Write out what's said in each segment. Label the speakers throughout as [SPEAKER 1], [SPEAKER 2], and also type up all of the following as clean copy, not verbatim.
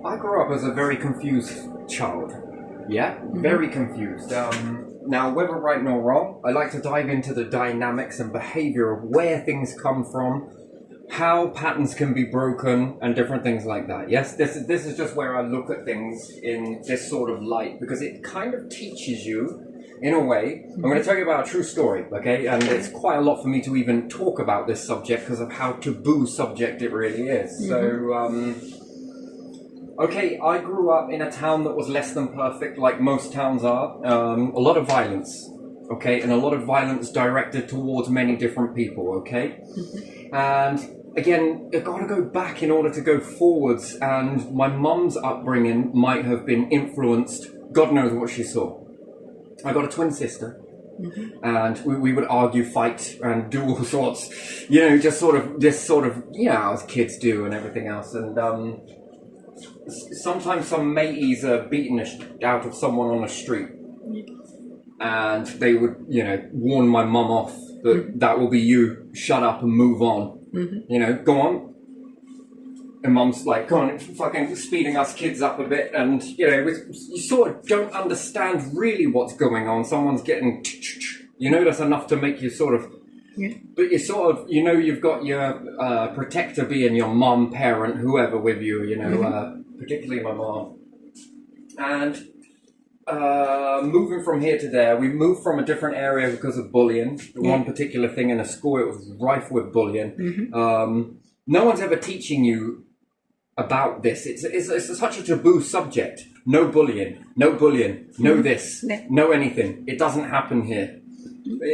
[SPEAKER 1] I grew up as a very confused child. Yeah, very confused. Now, whether right nor wrong, I like to dive into the dynamics and behavior of where things come from, how patterns can be broken, and different things like that. Yes, this is just where I look at things in this sort of light, because it kind of teaches you, in a way. I'm going to tell you about a true story, okay? And it's quite a lot for me to even talk about this subject because of how taboo subject it really is. So, okay, I grew up in a town that was less than perfect, like most towns are. A lot of violence, okay? And a lot of violence directed towards many different people, okay? And again, you've got to go back in order to go forwards. And my mum's upbringing might have been influenced. God knows what she saw. I got a twin sister. And we would argue, fight, and do all sorts, just sort of, as kids do and everything else. And sometimes some mateys are beating out of someone on the street, and they would, warn my mum off that that will be you. Shut up and move on. Go on. And mum's like, go on, fucking speeding us kids up a bit, and you sort of don't understand really what's going on. Someone's getting, that's enough to make you sort of. Yeah. But you sort of, you've got your protector being your mum, parent, whoever with you, particularly my mom. And moving from here to there, we moved from a different area because of bullying. One particular thing in a school, it was rife with bullying. No one's ever teaching you about this. It's such a taboo subject. No bullying, no this, no anything. It doesn't happen here.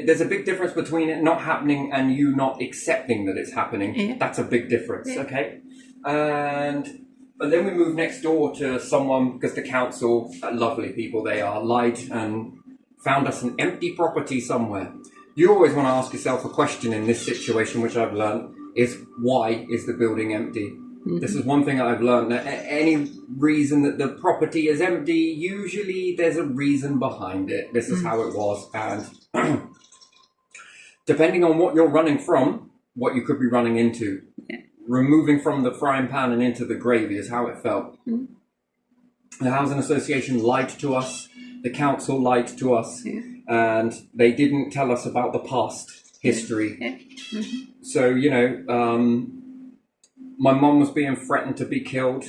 [SPEAKER 1] There's a big difference between it not happening and you not accepting that it's happening. That's a big difference, okay? But then we moved next door to someone, because the council, lovely people they are, lied and found us an empty property somewhere. You always want to ask yourself a question in this situation, which I've learned, is why is the building empty? This is one thing I've learned, that any reason that the property is empty, usually there's a reason behind it. This is how it was. And depending on what you're running from, what you could be running into, removing from the frying pan and into the gravy is how it felt. The Housing Association lied to us. The council lied to us. And they didn't tell us about the past history. So, my mum was being threatened to be killed,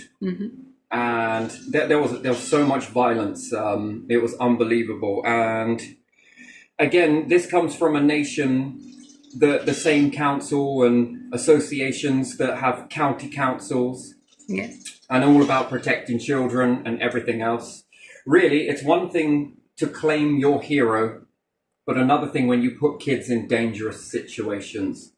[SPEAKER 1] and there was so much violence. It was unbelievable. And again, this comes from a nation that the same council and associations that have county councils, and all about protecting children and everything else. Really, it's one thing to claim your hero, but another thing when you put kids in dangerous situations.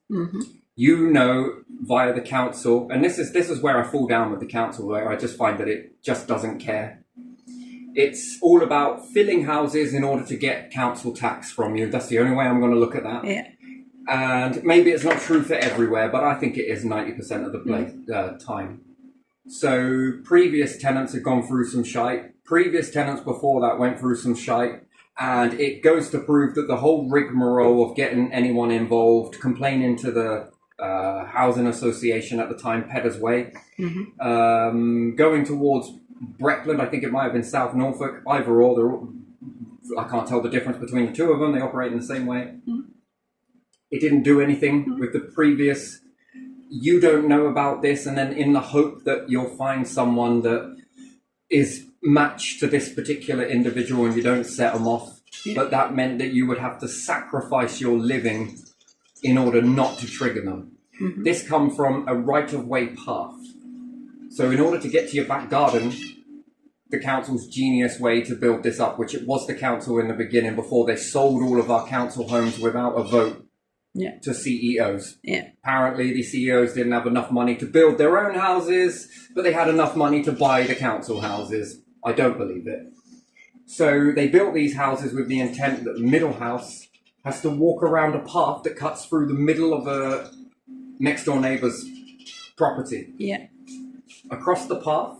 [SPEAKER 1] Via the council, and this is where I fall down with the council, where I just find that it just doesn't care. It's all about filling houses in order to get council tax from you. That's the only way I'm going to look at that. And maybe it's not true for everywhere, but I think it is 90% of the time. So previous tenants have gone through some shite. Previous tenants before that went through some shite. And it goes to prove that the whole rigmarole of getting anyone involved, complaining to the Housing Association at the time, Peddars Way, going towards Breckland, I think it might have been South Norfolk, either or, I can't tell the difference between the two of them, they operate in the same way. It didn't do anything with the previous. You don't know about this, and then in the hope that you'll find someone that is matched to this particular individual and you don't set them off. But that meant that you would have to sacrifice your living in order not to trigger them. This come from a right-of-way path. So in order to get to your back garden, the council's genius way to build this up, which it was the council in the beginning before they sold all of our council homes without a vote to CEOs. Apparently the CEOs didn't have enough money to build their own houses, but they had enough money to buy the council houses. I don't believe it. So they built these houses with the intent that the middle house has to walk around a path that cuts through the middle of a next door neighbour's property. Across the path,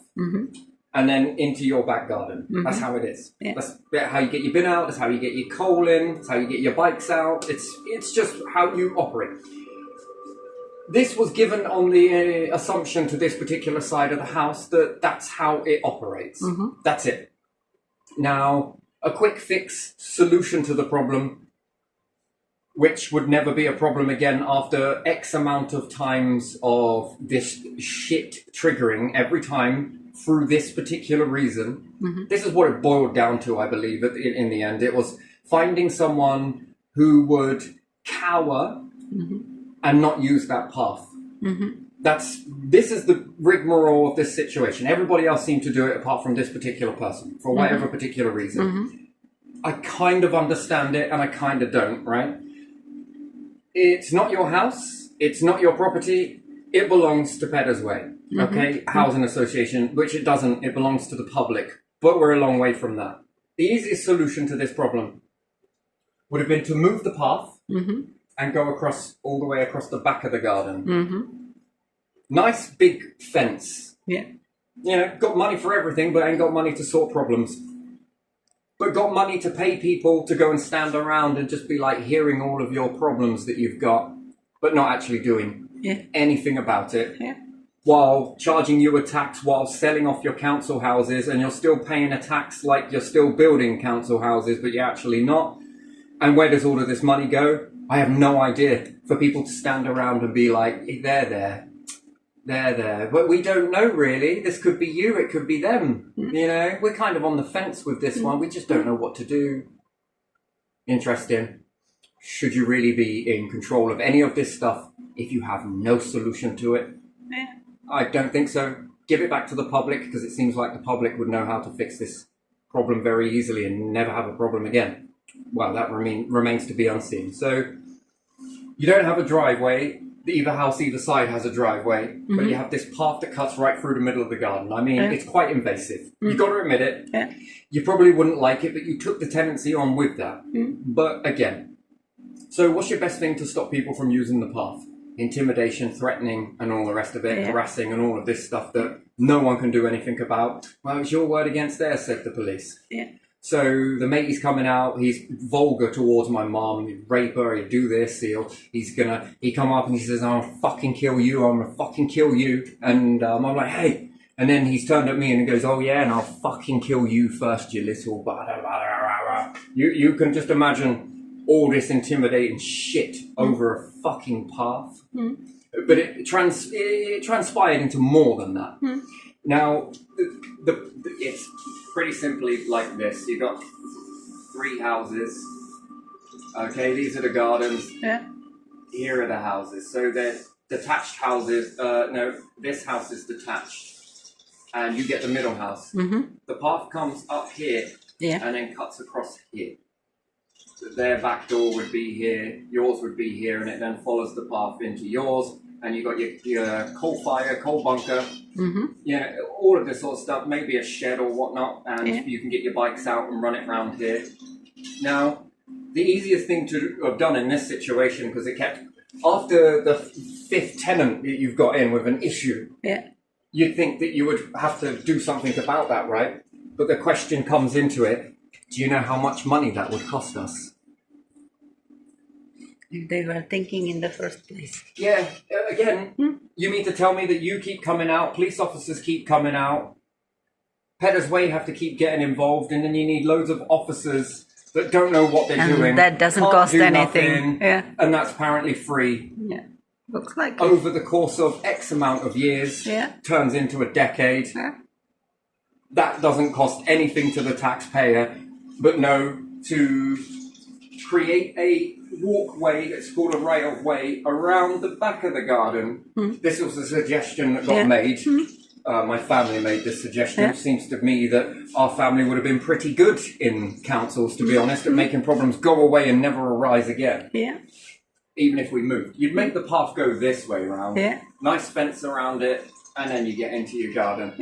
[SPEAKER 1] and then into your back garden. That's how it is. That's how you get your bin out, that's how you get your coal in, that's how you get your bikes out. It's just how you operate. this was given on the assumption to this particular side of the house that that's how it operates. That's it. Now, a quick fix solution to the problem, which would never be a problem again after X amount of times of this shit triggering every time through this particular reason. This is what it boiled down to, I believe, in the end. It was finding someone who would cower and not use that path. This is the rigmarole of this situation. Everybody else seemed to do it apart from this particular person for whatever particular reason. I kind of understand it and I kind of don't, right? It's not your house. It's not your property. It belongs to Peddars Way, okay? Housing association, which it doesn't. It belongs to the public, but we're a long way from that. The easiest solution to this problem would have been to move the path and go across all the way across the back of the garden. Nice big fence.
[SPEAKER 2] Yeah.
[SPEAKER 1] You know, got money for everything, but ain't got money to sort problems. But got money to pay people to go and stand around and just be like hearing all of your problems that you've got, but not actually doing anything about it.
[SPEAKER 2] Yeah.
[SPEAKER 1] While charging you a tax while selling off your council houses, and you're still paying a tax like you're still building council houses, but you're actually not. And where does all of this money go? I have no idea. For people to stand around and be like, they're there. But we don't know really. This could be you, it could be them. You know, we're kind of on the fence with this one. We just don't know what to do. Interesting. Should you really be in control of any of this stuff if you have no solution to it?
[SPEAKER 2] Yeah.
[SPEAKER 1] I don't think so. Give it back to the public, because it seems like the public would know how to fix this problem very easily and never have a problem again. Well, that remains to be unseen. So you don't have a driveway. Either house, either side has a driveway, but you have this path that cuts right through the middle of the garden. I mean, it's quite invasive. You've got to admit it.
[SPEAKER 2] Yeah.
[SPEAKER 1] You probably wouldn't like it, but you took the tenancy on with that. But again, so what's your best thing to stop people from using the path? Intimidation, threatening, and all the rest of it, harassing, and all of this stuff that no one can do anything about. Well, it's your word against theirs, said the police.
[SPEAKER 2] Yeah.
[SPEAKER 1] So the mate's coming out, he's vulgar towards my mom, he'd rape her, he'd do this, he come up and he says, I'm gonna fucking kill you, I'm gonna fucking kill you. And I'm like, hey. And then he's turned at me and he goes, oh yeah, and I'll fucking kill you first, you little blah, blah, blah, blah, blah. You can just imagine all this intimidating shit over a fucking path. But it transpired into more than that. Now, it's pretty simply like this. You've got 3 houses. Okay, these are the gardens.
[SPEAKER 2] Yeah.
[SPEAKER 1] Here are the houses. So they're detached houses. No, this house is detached. And you get the middle house. The path comes up here and then cuts across here. So their back door would be here, yours would be here, and it then follows the path into yours. And you got your coal fire, coal bunker, you know, all of this sort of stuff, maybe a shed or whatnot, and you can get your bikes out and run it around here. Now, the easiest thing to have done in this situation, because it kept, after the 5th tenant that you've got in with an issue, you'd think that you would have to do something about that, right? But the question comes into it, do you know how much money that would cost us?
[SPEAKER 2] If they were thinking in the first place.
[SPEAKER 1] Yeah, again, you mean to tell me that you keep coming out, police officers keep coming out, Peddars Way have to keep getting involved, and then you need loads of officers that don't know what they're doing.
[SPEAKER 2] That doesn't cost anything.
[SPEAKER 1] Nothing, and that's apparently free.
[SPEAKER 2] Yeah, looks like
[SPEAKER 1] over the course of X amount of years, turns into a decade. That doesn't cost anything to the taxpayer, but no, to create a walkway, it's called a right of way, around the back of the garden. This was a suggestion that got made. My family made this suggestion. It seems to me that our family would have been pretty good in councils, to be honest, at making problems go away and never arise again. Even if we moved. You'd make the path go this way around. Nice fence around it, and then you get into your garden.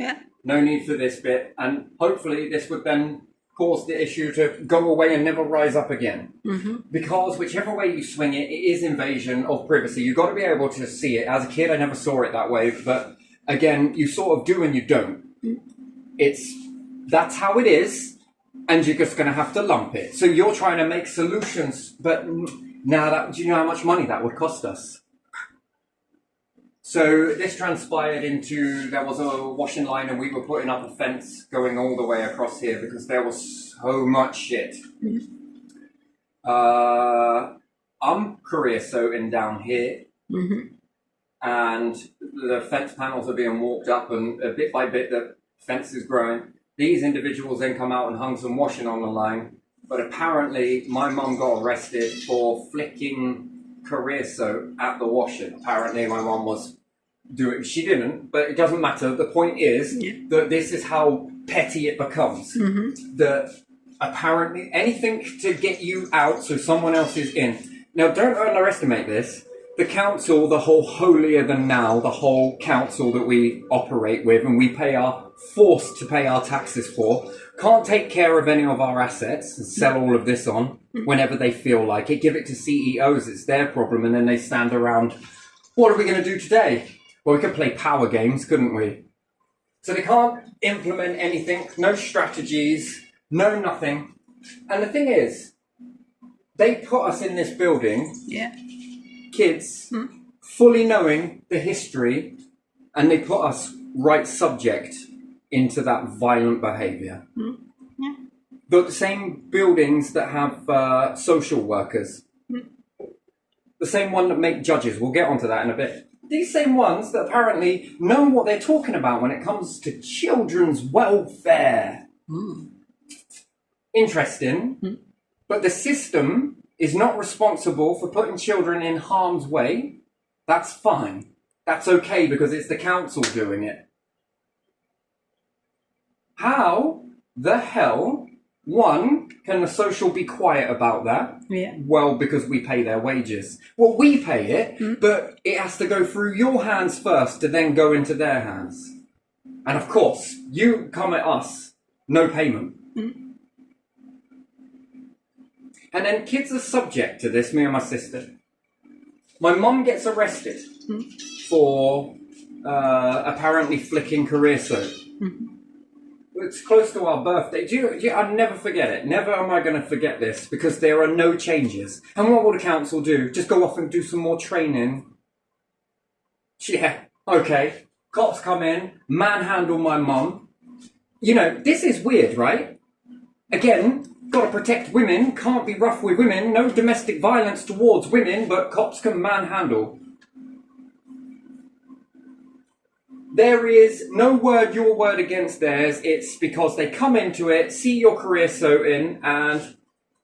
[SPEAKER 1] No need for this bit, and hopefully this would then cause the issue to go away and never rise up again. Because whichever way you swing it, it is invasion of privacy. You've got to be able to see it. As a kid, I never saw it that way, but again, you sort of do and you don't. That's how it is, and you're just going to have to lump it. So you're trying to make solutions, but now do you know how much money that would cost us? So this transpired into, there was a washing line and we were putting up a fence going all the way across here because there was so much shit. I'm creosoting down here, and the fence panels are being walked up, and bit by bit the fence is growing. These individuals then come out and hung some washing on the line, but apparently my mum got arrested for flicking creosote at the washing. Apparently my mum was doing, she didn't, but it doesn't matter. The point is that this is how petty it becomes. That apparently anything to get you out so someone else is in. Now, don't underestimate this. The council, the whole holier than now, the whole council that we operate with and we forced to pay our taxes for, can't take care of any of our assets and sell all of this on whenever they feel like it. Give it to CEOs, it's their problem, and then they stand around, what are we going to do today? Well, we could play power games, couldn't we? So they can't implement anything, no strategies, no nothing. And the thing is, they put us in this building, kids, fully knowing the history, and they put us right subject into that violent behaviour. The same buildings that have social workers, the same one that make judges, we'll get onto that in a bit. These same ones that apparently know what they're talking about when it comes to children's welfare. Interesting. But the system is not responsible for putting children in harm's way. That's fine. That's okay because it's the council doing it. How the hell, one, can the social be quiet about that? Well, because we pay their wages. Well, we pay it, but it has to go through your hands first to then go into their hands. And of course, you come at us, no payment. And then kids are subject to this, me and my sister. My mum gets arrested for apparently flicking creosote. It's close to our birthday. I'll never forget it. Never am I going to forget this because there are no changes. And what will the council do? Just go off and do some more training? Yeah, okay. Cops come in, manhandle my mum. You know, this is weird, right? Again, got to protect women, can't be rough with women, no domestic violence towards women, but cops can manhandle. There is no word, your word against theirs. It's because they come into it, see your creosote in, and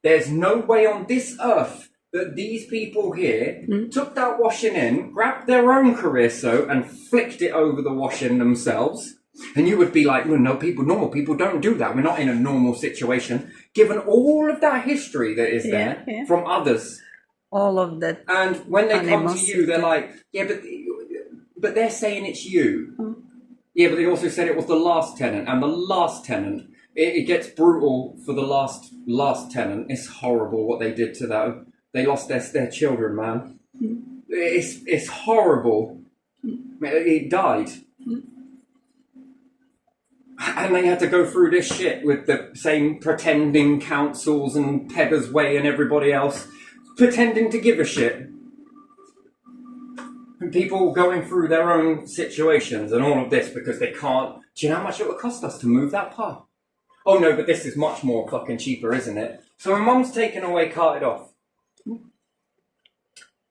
[SPEAKER 1] there's no way on this earth that these people here took that washing in, grabbed their own creosote and flicked it over the washing themselves. And you would be like, well, no, normal people don't do that. We're not in a normal situation. Given all of that history that is there from others.
[SPEAKER 2] All of that.
[SPEAKER 1] And when they come to you, they're like, yeah, but they're saying it's you. Yeah, but they also said it was the last tenant. And the last tenant, it gets brutal for the last tenant. It's horrible what they did to that. They lost their children, man. It's horrible. It died. And they had to go through this shit with the same pretending councils and Pedders Way and everybody else pretending to give a shit. And people going through their own situations and all of this because they can't. Do you know how much it would cost us to move that part? Oh no, but this is much more fucking cheaper, isn't it? So my mum's taken away, carted off.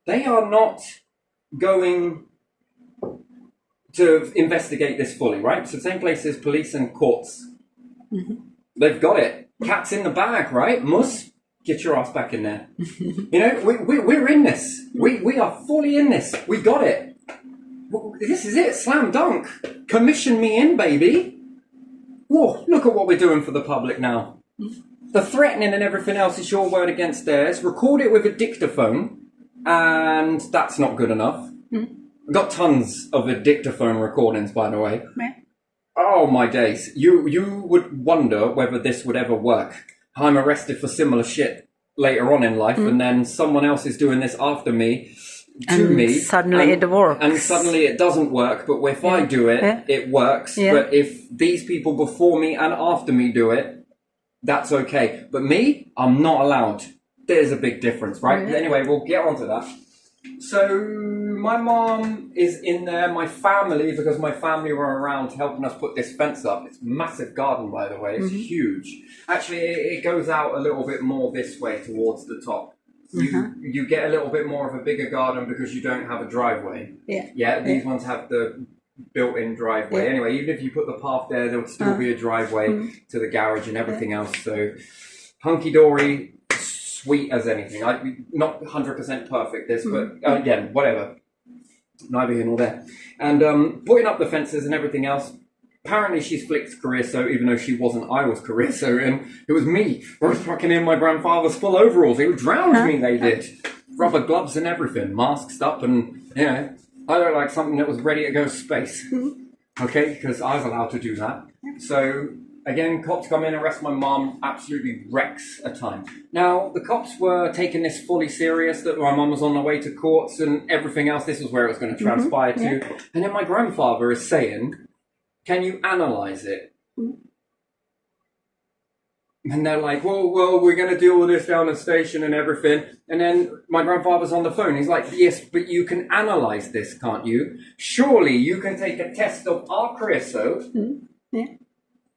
[SPEAKER 1] They are not going to investigate this fully, right? So the same place as police and courts. They've got it. Cat's in the bag, right? Mus, get your ass back in there. You know, we're in this. We are fully in this. We got it. This is it. Slam dunk. Commission me in, baby. Whoa, look at what we're doing for the public now. The threatening and everything else is your word against theirs. Record it with a dictaphone, and that's not good enough. I've got tons of a dictaphone recordings, by the way. Oh my days. You would wonder whether this would ever work. I'm arrested for similar shit later on in life, and then someone else is doing this after me,
[SPEAKER 2] suddenly it works.
[SPEAKER 1] And suddenly it doesn't work, but if I do it, it works. But if these people before me and after me do it, that's okay. But me, I'm not allowed. There's a big difference, right? But anyway, we'll get onto that. So my mom is in there, my family, because my family were around helping us put this fence up. It's a massive garden, by the way. It's huge. Actually, it goes out a little bit more this way towards the top. You get a little bit more of a bigger garden because you don't have a driveway. Yeah, these ones have the built-in driveway. Anyway, even if you put the path there would still be a driveway to the garage and everything else. So, hunky-dory, sweet as anything. Not 100% perfect this, but again, whatever. Neither here nor there. And putting up the fences and everything else. Apparently she's flicked Carrizo, even though she wasn't. I was Carrizo, and it was me. I was fucking in my grandfather's full overalls. They drowned me, they did. Rubber gloves and everything, masks up, and, you know, I looked like something that was ready to go to space. Okay, because I was allowed to do that. So, again, cops come in, arrest my mum, absolutely wrecks a time. Now, the cops were taking this fully serious, that my mum was on the way to courts and everything else. This was where it was going to transpire to. And then my grandfather is saying, can you analyse it? And they're like, well, we're going to deal with this down the station and everything. And then my grandfather's on the phone. He's like, yes, but you can analyse this, can't you? Surely you can take a test of our Carrizo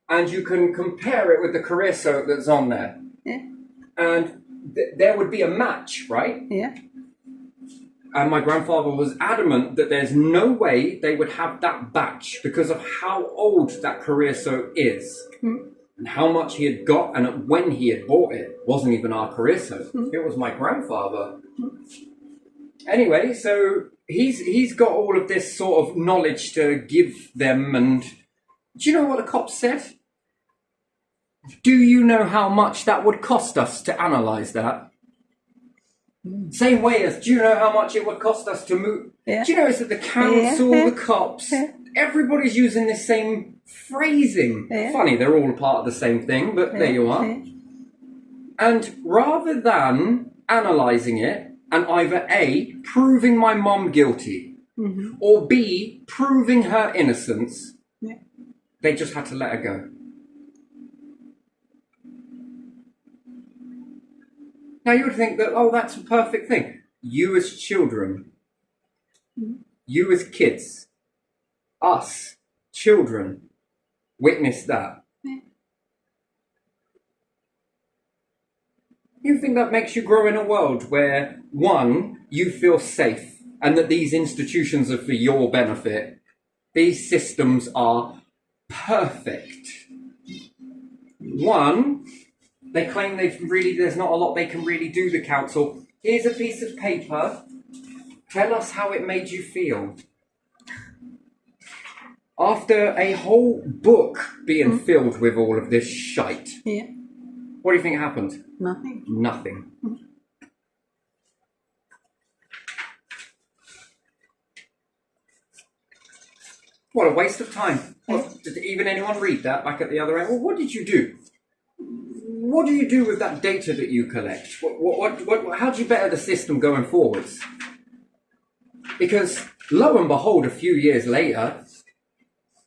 [SPEAKER 1] and you can compare it with the Carrizo that's on there. And there would be a match, right? And my grandfather was adamant that there's no way they would have that batch because of how old that Carrizo is and how much he had got and when he had bought it. It wasn't even our Carrizo. It was my grandfather. Anyway, so he's got all of this sort of knowledge to give them. And do you know what the cops said? Do you know how much that would cost us to analyse that? Same way as, do you know how much it would cost us to move? Do you notice that the council, the cops, everybody's using the same phrasing? Funny, they're all a part of the same thing, but there you are. And rather than analysing it and either A, proving my mum guilty, or B, proving her innocence, they just had to let her go. Now you would think that, oh, that's a perfect thing. You as children, you as kids, us, children, witness that. You think that makes you grow in a world where, one, you feel safe and that these institutions are for your benefit. These systems are perfect. One, they claim there's not a lot they can really do, the council. Here's a piece of paper. Tell us how it made you feel. After a whole book being filled with all of this shite. What do you think happened? Nothing. What a waste of time. Did even anyone read that back at the other end? Well, what did you do? What do you do with that data that you collect? How do you better the system going forwards? Because lo and behold, a few years later,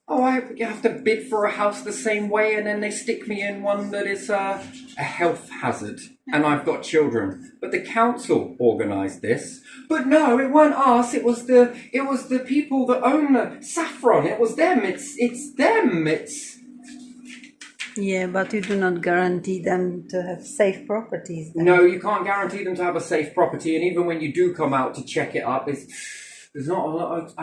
[SPEAKER 1] I have to bid for a house the same way, and then they stick me in one that is a health hazard, and I've got children. But the council organised this. But no, it weren't us. It was the people that own the Saffron. It was them. It's them.
[SPEAKER 2] Yeah, but you do not guarantee them to have safe properties. Then.
[SPEAKER 1] No, you can't guarantee them to have a safe property, and even when you do come out to check it up, there's not a lot.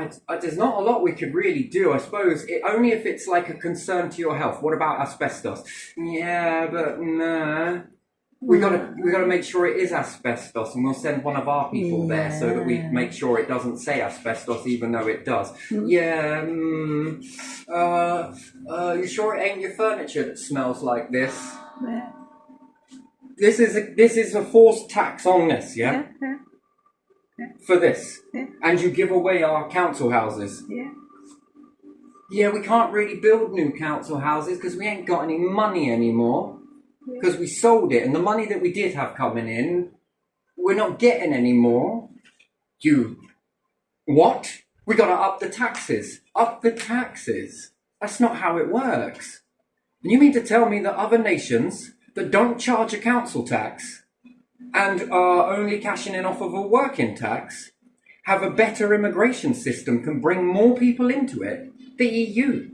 [SPEAKER 1] There's not a lot we could really do. I suppose only if it's like a concern to your health. What about asbestos? Yeah, but nah. We gotta make sure it is asbestos, and we'll send one of our people there so that we make sure it doesn't say asbestos, even though it does. You sure it ain't your furniture that smells like this? This is a forced tax on this, for this, and you give away our council houses. Yeah, we can't really build new council houses because we ain't got any money anymore. Because we sold it, and the money that we did have coming in, we're not getting any more. What? We got to up the taxes. Up the taxes. That's not how it works. And you mean to tell me that other nations that don't charge a council tax and are only cashing in off of a working tax have a better immigration system, can bring more people into it. The EU.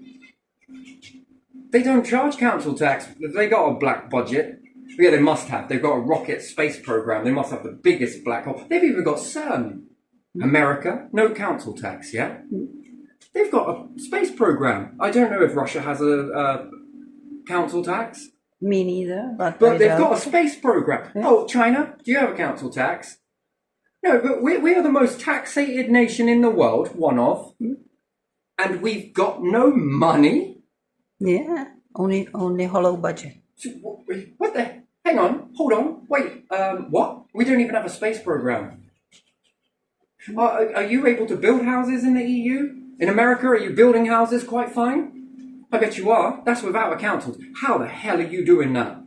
[SPEAKER 1] They don't charge council tax. They got a black budget. Yeah, they must have. They've got a rocket space program. They must have the biggest black hole. They've even got CERN. America, no council tax, yeah? They've got a space program. I don't know if Russia has a council tax.
[SPEAKER 2] Me neither. But
[SPEAKER 1] They've got a space program. Yeah. Oh, China, do you have a council tax? No, but we are the most taxated nation in the world, one of, and we've got no money.
[SPEAKER 2] Yeah, only hollow budget.
[SPEAKER 1] So, what the? Hang on, hold on, wait. What? We don't even have a space program. Are you able to build houses in the EU? In America, are you building houses quite fine? I bet you are. That's without a council. How the hell are you doing that?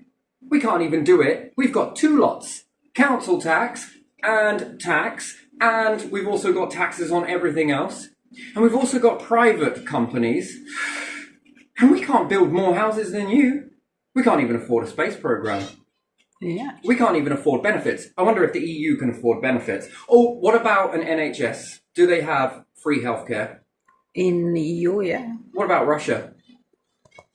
[SPEAKER 1] We can't even do it. We've got two lots: council tax. And tax, and we've also got taxes on everything else, and we've also got private companies, and we can't build more houses than you. We can't even afford a space program.
[SPEAKER 2] Yeah.
[SPEAKER 1] We can't even afford benefits. I wonder if the EU can afford benefits. Oh, what about an NHS? Do they have free healthcare?
[SPEAKER 2] In the EU, yeah.
[SPEAKER 1] What about Russia?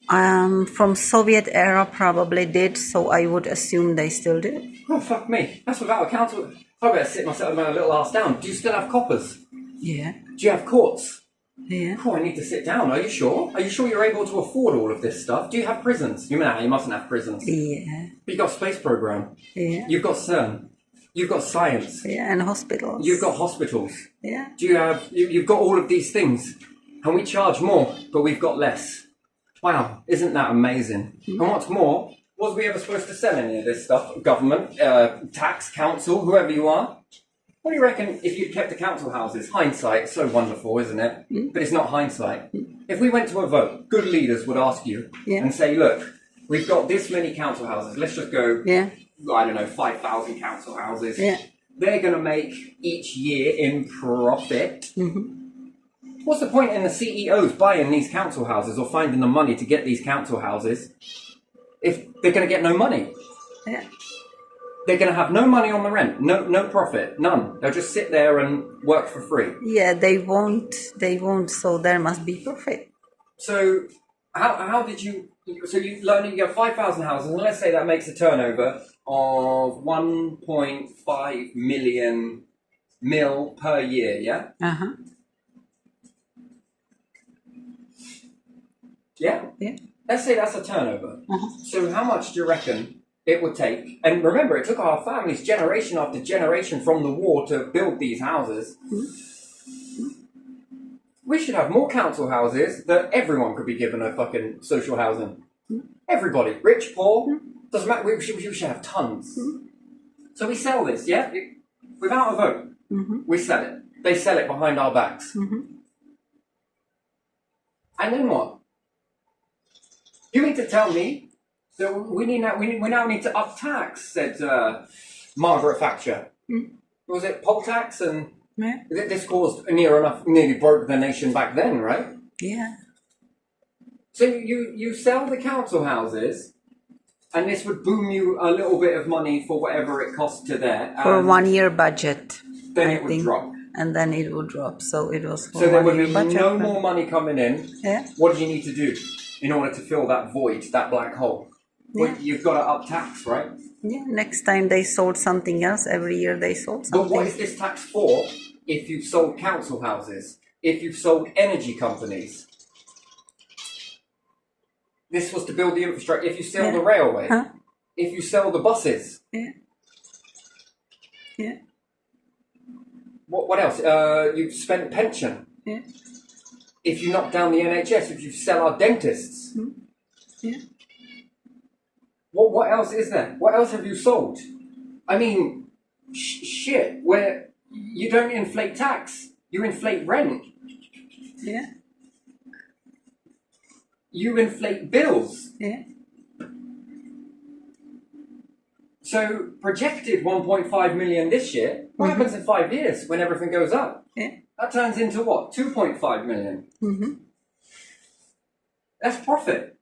[SPEAKER 2] From Soviet era probably did, so I would assume they still do.
[SPEAKER 1] Oh, fuck me. That's without a council. I better sit myself my little ass down. Do you still have coppers?
[SPEAKER 2] Yeah.
[SPEAKER 1] Do you have courts?
[SPEAKER 2] Yeah.
[SPEAKER 1] Oh, I need to sit down. Are you sure? Are you sure you're able to afford all of this stuff? Do you have prisons? You mustn't have prisons.
[SPEAKER 2] Yeah.
[SPEAKER 1] But you've got a space program.
[SPEAKER 2] Yeah.
[SPEAKER 1] You've got CERN. You've got science.
[SPEAKER 2] Yeah, and hospitals.
[SPEAKER 1] You've got hospitals.
[SPEAKER 2] Yeah.
[SPEAKER 1] Do you have? You've got all of these things, and we charge more, but we've got less. Wow, isn't that amazing? And what's more, was we ever supposed to sell any of this stuff? Government, tax, council, whoever you are? What do you reckon if you'd kept the council houses? Hindsight, so wonderful, isn't it? But it's not hindsight. If we went to a vote, good leaders would ask you and say, look, we've got this many council houses. Let's just go, I don't know, 5,000 council houses.
[SPEAKER 2] Yeah.
[SPEAKER 1] They're going to make each year in profit. What's the point in the CEOs buying these council houses or finding the money to get these council houses if they're going to get no money?
[SPEAKER 2] Yeah.
[SPEAKER 1] They're going to have no money on the rent, no profit, none. They'll just sit there and work for free.
[SPEAKER 2] Yeah, they won't, so there must be profit.
[SPEAKER 1] So how did you, so you learn you have 5,000 houses, and let's say that makes a turnover of 1.5 million mil per year, yeah?
[SPEAKER 2] Uh-huh.
[SPEAKER 1] Yeah?
[SPEAKER 2] Yeah.
[SPEAKER 1] Let's say that's a turnover. So how much do you reckon it would take? And remember, it took our families generation after generation from the war to build these houses. We should have more council houses that everyone could be given a fucking social housing. Everybody, rich, poor, doesn't matter. We should have tons. So we sell this, yeah? Without a vote. We sell it. They sell it behind our backs. And then what? You mean to tell me that we now need to up tax, said Margaret Thatcher. Was it poll tax? And this caused nearly broke the nation back then, right?
[SPEAKER 2] Yeah.
[SPEAKER 1] So you sell the council houses, and this would boom you a little bit of money for whatever it costs to there.
[SPEAKER 2] For 1 year budget.
[SPEAKER 1] Then it would drop.
[SPEAKER 2] And then it would drop. So it was for
[SPEAKER 1] So there would be
[SPEAKER 2] budget,
[SPEAKER 1] no more money coming in.
[SPEAKER 2] Yeah.
[SPEAKER 1] What do you need to do in order to fill that void, that black hole? Well, you've got to up tax, right?
[SPEAKER 2] Yeah, next time they sold something else, every year they sold something.
[SPEAKER 1] But what is this tax for if you've sold council houses, if you've sold energy companies? This was to build the infrastructure. If you sell the railway, if you sell the buses.
[SPEAKER 2] Yeah.
[SPEAKER 1] What else? You've spent pension.
[SPEAKER 2] Yeah.
[SPEAKER 1] If you knock down the NHS, if you sell our dentists.
[SPEAKER 2] Yeah.
[SPEAKER 1] What else is there? What else have you sold? I mean, shit, where you don't inflate tax, you inflate rent.
[SPEAKER 2] Yeah.
[SPEAKER 1] You inflate bills.
[SPEAKER 2] Yeah.
[SPEAKER 1] So projected 1.5 million this year. What happens in 5 years when everything goes up?
[SPEAKER 2] Yeah.
[SPEAKER 1] That turns into what? 2.5 million. That's profit.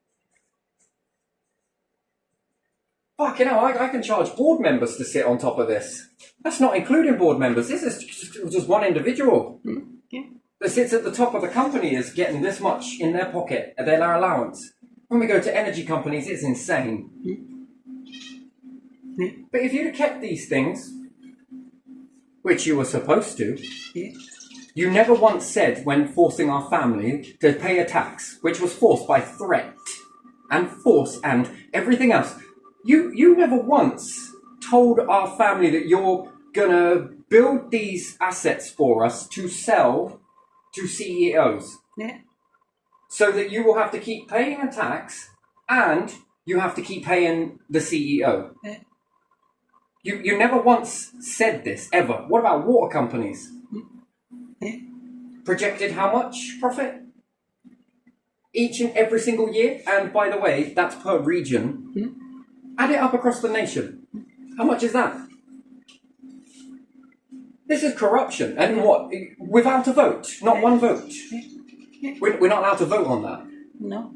[SPEAKER 1] Fucking hell, I can charge board members to sit on top of this. That's not including board members. This is just one individual that sits at the top of the company is getting this much in their pocket, their allowance. When we go to energy companies, it's insane. But if you'd have kept these things, which you were supposed to, you never once said when forcing our family to pay a tax, which was forced by threat and force and everything else. You never once told our family that you're gonna build these assets for us to sell to CEOs.
[SPEAKER 2] Yeah.
[SPEAKER 1] So that you will have to keep paying a tax and you have to keep paying the CEO.
[SPEAKER 2] Yeah.
[SPEAKER 1] You never once said this, ever. What about water companies?
[SPEAKER 2] Yeah.
[SPEAKER 1] Projected how much profit? Each and every single year? And by the way, that's per region. Add it up across the nation. How much is that? This is corruption. And what? Without a vote. Not one vote. We're not allowed to vote on that.
[SPEAKER 2] No.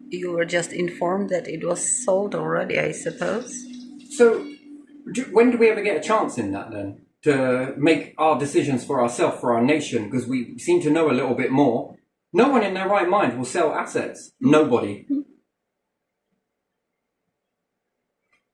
[SPEAKER 2] You were just informed that it was sold already, I suppose.
[SPEAKER 1] So, when do we ever get a chance in that then? To make our decisions for ourselves, for our nation, because we seem to know a little bit more. No one in their right mind will sell assets. Nobody.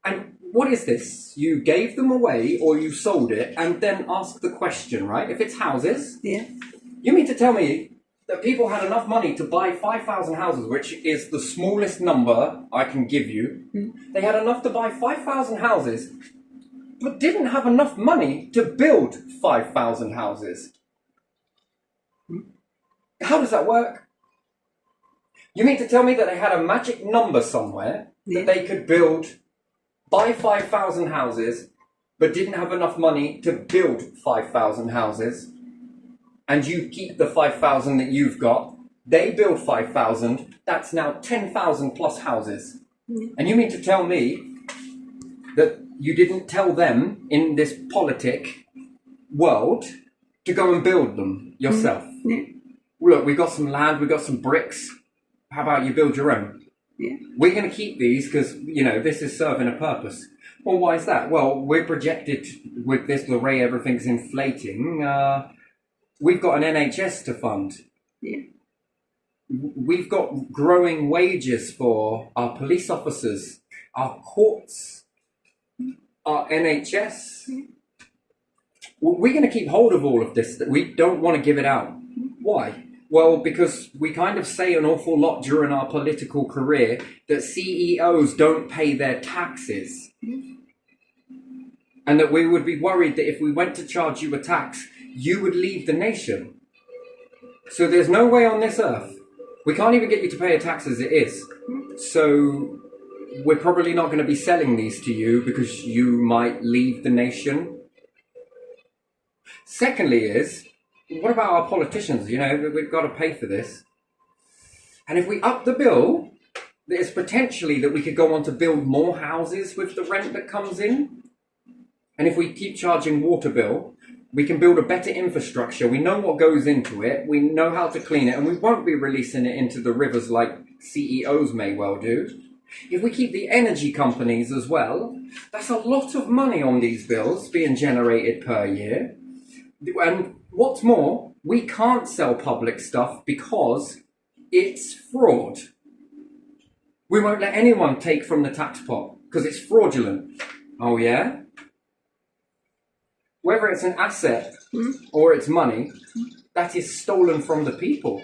[SPEAKER 1] And what is this? You gave them away or you sold it and then ask the question, right? If it's houses, you mean to tell me that people had enough money to buy 5,000 houses, which is the smallest number I can give you. They had enough to buy 5,000 houses, but didn't have enough money to build 5,000 houses. How does that work? You mean to tell me that they had a magic number somewhere that they could buy 5,000 houses, but didn't have enough money to build 5,000 houses, and you keep the 5,000 that you've got, they build 5,000, that's now 10,000 plus houses. And you mean to tell me that you didn't tell them in this politic world to go and build them yourself? Look, we've got some land, we've got some bricks. How about you build your own? We're going to keep these because, you know, this is serving a purpose. Well, why is that? Well, we're projected with this, the way everything's inflating. We've got an NHS to fund. We've got growing wages for our police officers, our courts, our NHS. We're going to keep hold of all of this. That we don't want to give it out. Why? Well, because we kind of say an awful lot during our political career that CEOs don't pay their taxes. And that we would be worried that if we went to charge you a tax, you would leave the nation. So there's no way on this earth. We can't even get you to pay a tax as it is. So we're probably not going to be selling these to you because you might leave the nation. Secondly is, what about our politicians? You know, we've got to pay for this. And if we up the bill, there's potentially that we could go on to build more houses with the rent that comes in. And if we keep charging water bill, we can build a better infrastructure. We know what goes into it. We know how to clean it. And we won't be releasing it into the rivers like CEOs may well do. If we keep the energy companies as well, that's a lot of money on these bills being generated per year. And what's more, we can't sell public stuff because it's fraud. We won't let anyone take from the tax pot because it's fraudulent. Oh yeah? Whether it's an asset or it's money, that is stolen from the people.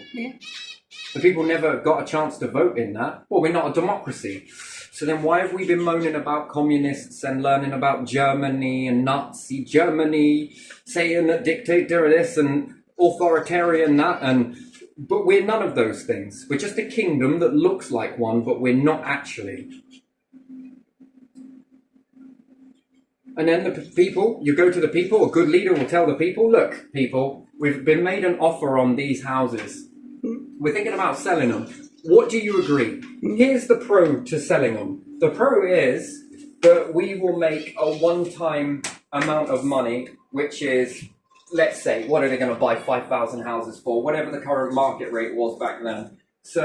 [SPEAKER 1] The people never got a chance to vote in that. Well, we're not a democracy. So then why have we been moaning about communists and learning about Germany and Nazi Germany, saying that dictator this and authoritarian that, but we're none of those things. We're just a kingdom that looks like one, but we're not actually. And then the people, you go to the people, a good leader will tell the people, look, people, we've been made an offer on these houses. We're thinking about selling them. What do you agree? Here's the pro to selling them. The pro is that we will make a one-time amount of money, which is, let's say, what are they going to buy 5,000 houses for? Whatever the current market rate was back then. So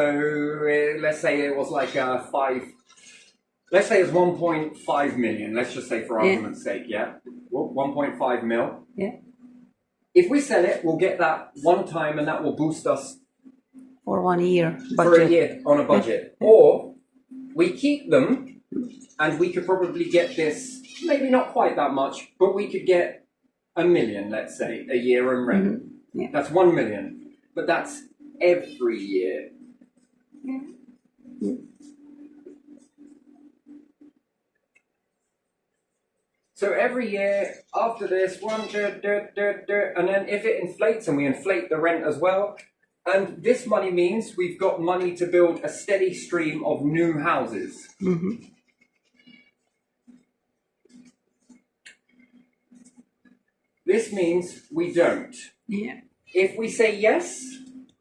[SPEAKER 1] let's say it was like let's say it's 1.5 million. Let's just say for argument's sake, yeah? Well, 1.5 mil.
[SPEAKER 2] Yeah.
[SPEAKER 1] If we sell it, we'll get that one time and that will boost us
[SPEAKER 2] For 1 year.
[SPEAKER 1] for a year on a budget. Or we keep them and we could probably get this, maybe not quite that much, but we could get 1 million, let's say, a year in rent.
[SPEAKER 2] Mm-hmm. Yeah.
[SPEAKER 1] That's 1 million. But that's every year.
[SPEAKER 2] Yeah.
[SPEAKER 1] So every year after this, and then if it inflates and we inflate the rent as well, and this money means we've got money to build a steady stream of new houses.
[SPEAKER 2] Mm-hmm.
[SPEAKER 1] This means we don't.
[SPEAKER 2] Yeah.
[SPEAKER 1] If we say yes,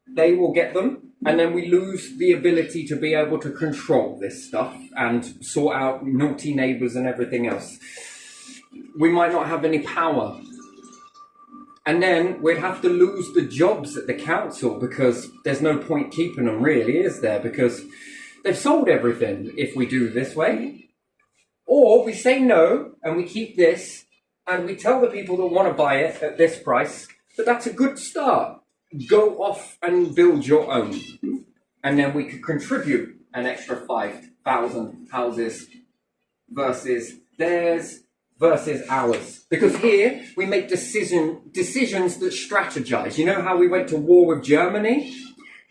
[SPEAKER 1] they will get them, and then we lose the ability to be able to control this stuff and sort out naughty neighbours and everything else. We might not have any power. And then we'd have to lose the jobs at the council because there's no point keeping them, really, is there? Because they've sold everything if we do this way. Or we say no and we keep this and we tell the people that want to buy it at this price that that's a good start. Go off and build your own. And then we could contribute an extra 5,000 houses versus theirs versus ours. Because here we make decisions that strategize. You know how we went to war with Germany?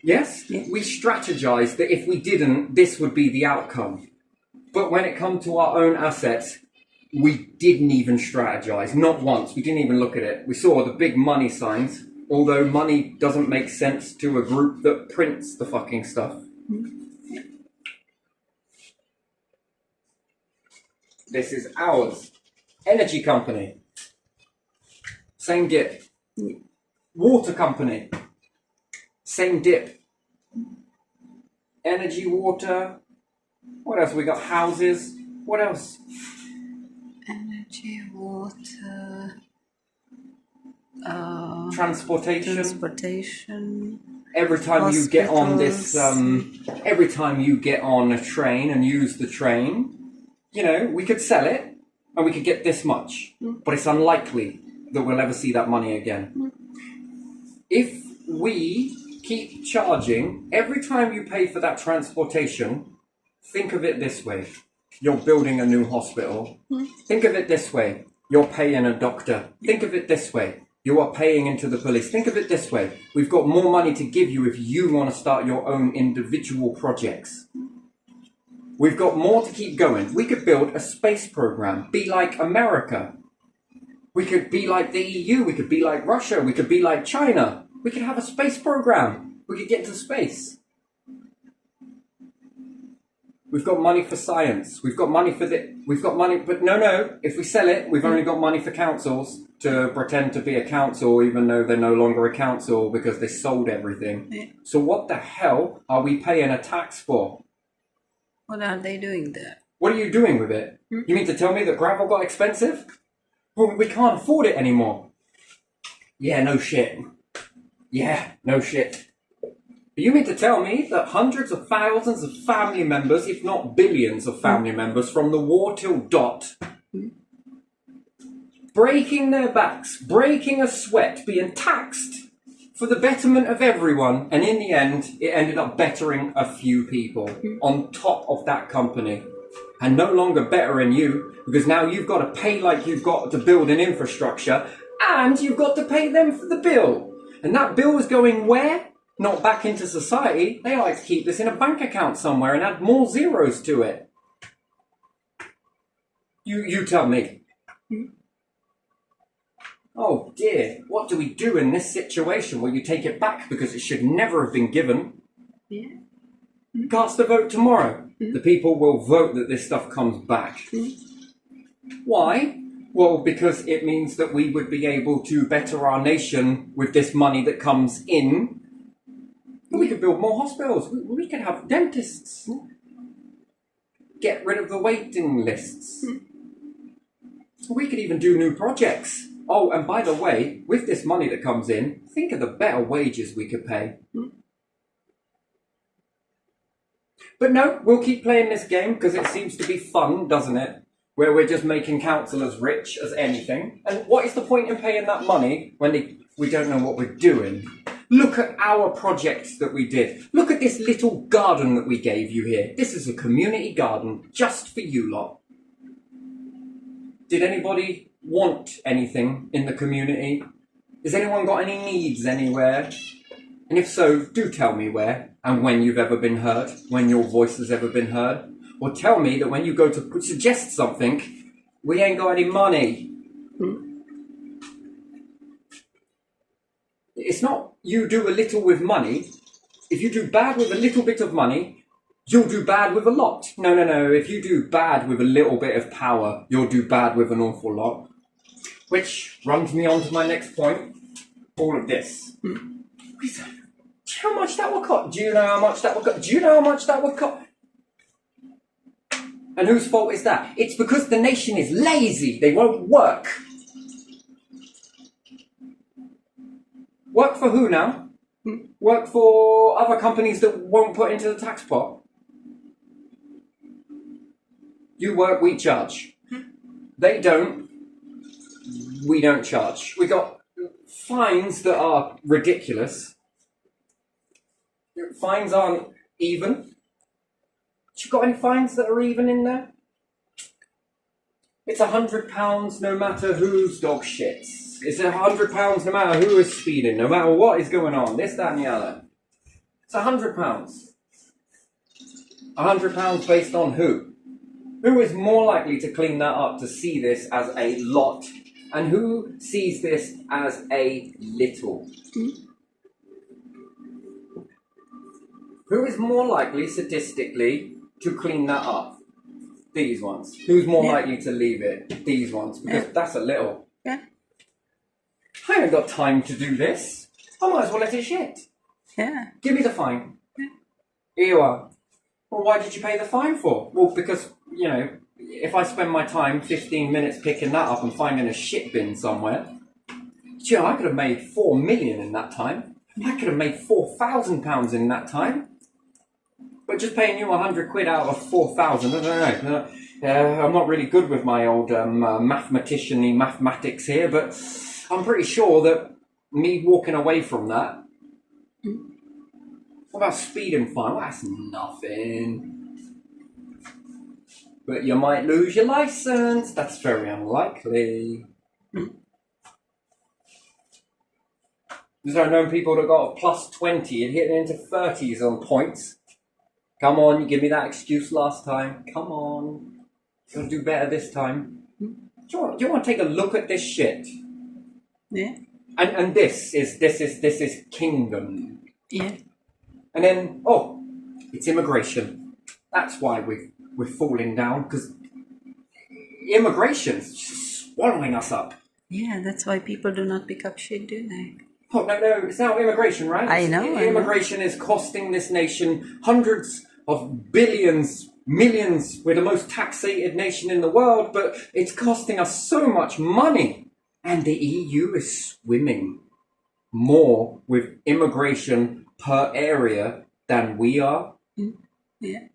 [SPEAKER 1] Yes?
[SPEAKER 2] Yeah.
[SPEAKER 1] We strategized that if we didn't, this would be the outcome. But when it comes to our own assets, we didn't even strategize. Not once. We didn't even look at it. We saw the big money signs, although money doesn't make sense to a group that prints the fucking stuff. This is ours. Energy company. Same dip. Water company. Same dip. Energy, water. What else? We got houses. What else?
[SPEAKER 2] Energy, water,
[SPEAKER 1] Transportation. Every time you get on this, every time you get on a train and use the train, you know, we could sell it and we could get this much, but it's unlikely that we'll ever see that money again. If we keep charging every time you pay for that transportation, think of it this way. You're building a new hospital. Think of it this way. You're paying a doctor. Think of it this way. You are paying into the police. Think of it this way. We've got more money to give you if you want to start your own individual projects. We've got more to keep going. We could build a space program, be like America. We could be like the EU. We could be like Russia. We could be like China. We could have a space program. We could get into space. We've got money for science. We've got money for we've got money, but no. If we sell it, we've only got money for councils to pretend to be a council, even though they're no longer a council because they sold everything.
[SPEAKER 2] Yeah.
[SPEAKER 1] So what the hell are we paying a tax for?
[SPEAKER 2] What are they doing there?
[SPEAKER 1] What are you doing with it? You mean to tell me that gravel got expensive? Well, we can't afford it anymore. Yeah, no shit. Yeah, no shit. You mean to tell me that hundreds of thousands of family members, if not billions of family members from the war till dot, breaking their backs, breaking a sweat, being taxed for the betterment of everyone, and in the end, it ended up bettering a few people on top of that company, and no longer bettering you, because now you've got to pay like you've got to build an infrastructure, and you've got to pay them for the bill. And that bill is going where? Not back into society. They like to keep this in a bank account somewhere and add more zeros to it. You tell me. Oh dear, what do we do in this situation where you take it back because it should never have been given?
[SPEAKER 2] Yeah.
[SPEAKER 1] Cast a vote tomorrow. The people will vote that this stuff comes back. Why? Well, because it means that we would be able to better our nation with this money that comes in. We could build more hospitals. We could have dentists. Get rid of the waiting lists. We could even do new projects. Oh, and by the way, with this money that comes in, think of the better wages we could pay. But no, we'll keep playing this game because it seems to be fun, doesn't it? Where we're just making councillors rich as anything. And what is the point in paying that money when we don't know what we're doing? Look at our projects that we did. Look at this little garden that we gave you here. This is a community garden just for you lot. Did anybody want anything in the community? Has anyone got any needs anywhere? And if so, do tell me where and when you've ever been heard, when your voice has ever been heard. Or tell me that when you go to suggest something, we ain't got any money. It's not you do a little with money. If you do bad with a little bit of money, you'll do bad with a lot. No. If you do bad with a little bit of power, you'll do bad with an awful lot. Which runs me on to my next point. All of this. Do you know how much that will cost? Do you know how much that will cost? Do you know how much that will cost? And whose fault is that? It's because the nation is lazy. They won't work. Work for who now? Work for other companies that won't put into the tax pot. You work, we charge. They don't. We don't charge. We got fines that are ridiculous. Fines aren't even. You got any fines that are even in there? It's £100 no matter whose dog shits. It's £100 no matter who is speeding, no matter what is going on. This, that, and the other. It's £100. £100 based on who? Who is more likely to clean that up, to see this as a lot? And who sees this as a little? Who is more likely, statistically, to clean that up? These ones. Who's more likely to leave it? These ones. Because that's a little.
[SPEAKER 2] Yeah.
[SPEAKER 1] I haven't got time to do this. I might as well let it shit.
[SPEAKER 2] Yeah.
[SPEAKER 1] Give me the fine.
[SPEAKER 2] Yeah.
[SPEAKER 1] Here you are. Well, why did you pay the fine for? Well, because, you know, if I spend my time 15 minutes picking that up and finding a shit bin somewhere, you know, I could have made 4 million in that time. I could have made £4,000 in that time. But just paying you £100 out of 4,000, I don't know. I'm not really good with my old mathematician-y mathematics here, but I'm pretty sure that me walking away from that. What about speeding fine? Well, that's nothing. But you might lose your license. That's very unlikely. Because I've known people that got a plus 20 and hitting into 30s on points. Come on, you give me that excuse last time. Come on. You'll do better this time. Do you want to take a look at this shit?
[SPEAKER 2] Yeah.
[SPEAKER 1] And this is kingdom.
[SPEAKER 2] Yeah.
[SPEAKER 1] And then, it's immigration. That's why we're falling down, because immigration's just swallowing us up.
[SPEAKER 2] Yeah, that's why people do not pick up shit, do they?
[SPEAKER 1] Oh, no, it's now immigration, right?
[SPEAKER 2] I know.
[SPEAKER 1] Immigration is costing this nation hundreds of billions, millions. We're the most taxated nation in the world, but it's costing us so much money. And the EU is swimming more with immigration per area than we are.
[SPEAKER 2] Yeah.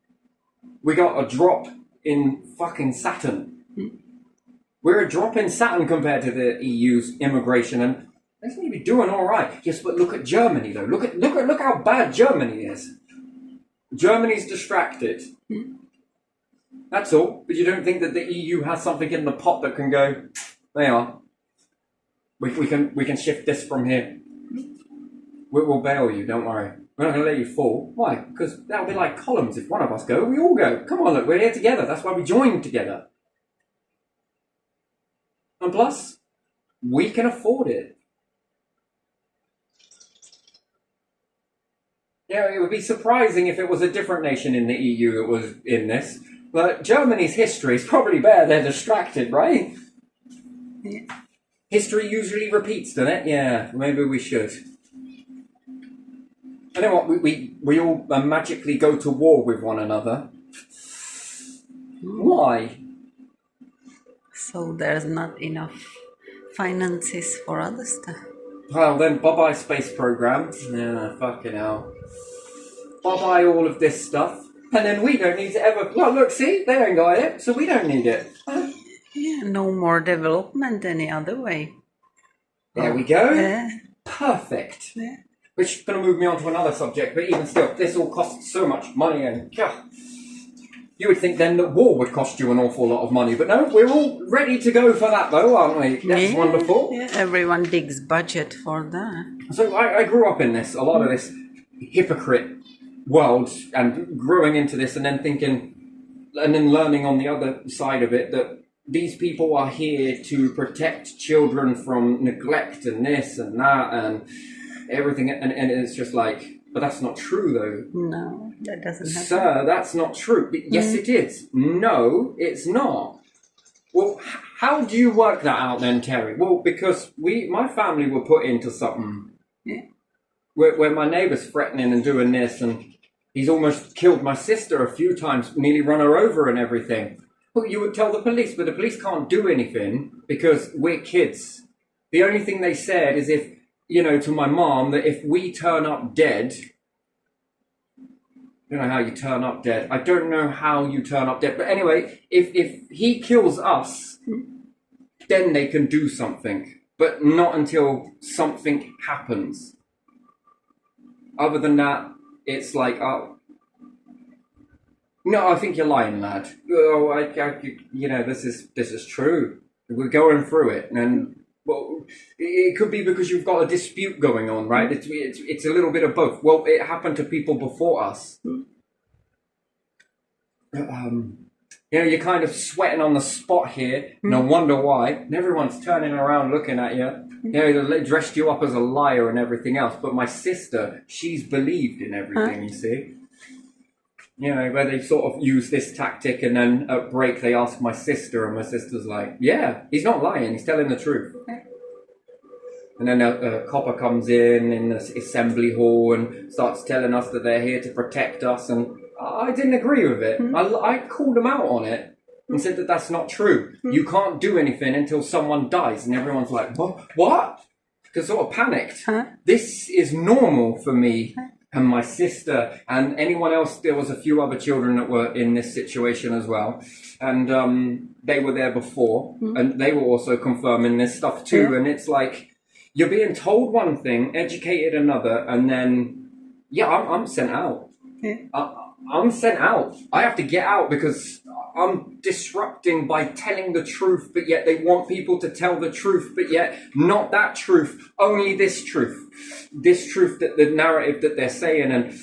[SPEAKER 1] We got a drop in fucking Saturn. We're a drop in Saturn compared to the EU's immigration, and they seem to be doing all right. Yes, but look at Germany though. Look how bad Germany is. Germany's distracted. That's all. But you don't think that the EU has something in the pot that can go, they are. We can shift this from here. We'll bail you, don't worry. We're not going to let you fall. Why? Because that'll be like columns. If one of us go, we all go. Come on, look, we're here together. That's why we joined together. And plus, we can afford it. Yeah, it would be surprising if it was a different nation in the EU that was in this. But Germany's history is probably better. They're distracted, right?
[SPEAKER 2] Yeah.
[SPEAKER 1] History usually repeats, doesn't it? Yeah, maybe we should. I know what, we all magically go to war with one another. Why?
[SPEAKER 2] So there's not enough finances for other stuff.
[SPEAKER 1] Well, then bye-bye space program. Yeah, fucking hell. Bye-bye all of this stuff. And then we don't need to ever, well, look, see, they don't got it, so we don't need it.
[SPEAKER 2] Yeah, no more development any other way.
[SPEAKER 1] There we go.
[SPEAKER 2] Yeah.
[SPEAKER 1] Perfect.
[SPEAKER 2] Yeah.
[SPEAKER 1] Which is going to move me on to another subject, but even still, this all costs so much money, and you would think then that war would cost you an awful lot of money, but no, we're all ready to go for that though, aren't we? That's wonderful.
[SPEAKER 2] Yeah, everyone digs budget for that.
[SPEAKER 1] So I grew up in this, a lot of this hypocrite world, and growing into this and then thinking, and then learning on the other side of it that these people are here to protect children from neglect and this and that and everything, and it's just like, but that's not true though.
[SPEAKER 2] No, that doesn't happen.
[SPEAKER 1] Sir, that's not true. Yes, it is. No, it's not. Well, how do you work that out then, Terry? Well, because my family were put into something where my neighbour's threatening and doing this, and he's almost killed my sister a few times, nearly run her over and everything. Well, you would tell the police, but the police can't do anything because we're kids. The only thing they said is if, to my mom, that if we turn up dead, I don't know how you turn up dead. I don't know how you turn up dead. But anyway, if he kills us, then they can do something. But not until something happens. Other than that, it's like, no, I think you're lying, lad. Oh, this is true. We're going through it, and well, it could be because you've got a dispute going on, right? It's a little bit of both. Well, it happened to people before us. You're kind of sweating on the spot here. No wonder why. And everyone's turning around looking at you. They dressed you up as a liar and everything else. But my sister, she's believed in everything, you see. Where they sort of use this tactic, and then at break they ask my sister, and my sister's like, yeah, he's not lying, he's telling the truth. And then a copper comes in the assembly hall and starts telling us that they're here to protect us, and I didn't agree with it. I called them out on it and said that that's not true. You can't do anything until someone dies, and everyone's like, what? Because sort of panicked. This is normal for me and my sister and anyone else. There was a few other children that were in this situation as well, and they were there before, and they were also confirming this stuff too. And it's like, you're being told one thing, educated another, and then I'm sent out. I'm sent out. I have to get out because I'm disrupting by telling the truth, but yet they want people to tell the truth, but yet not that truth, only this truth. This truth, that the narrative that they're saying, and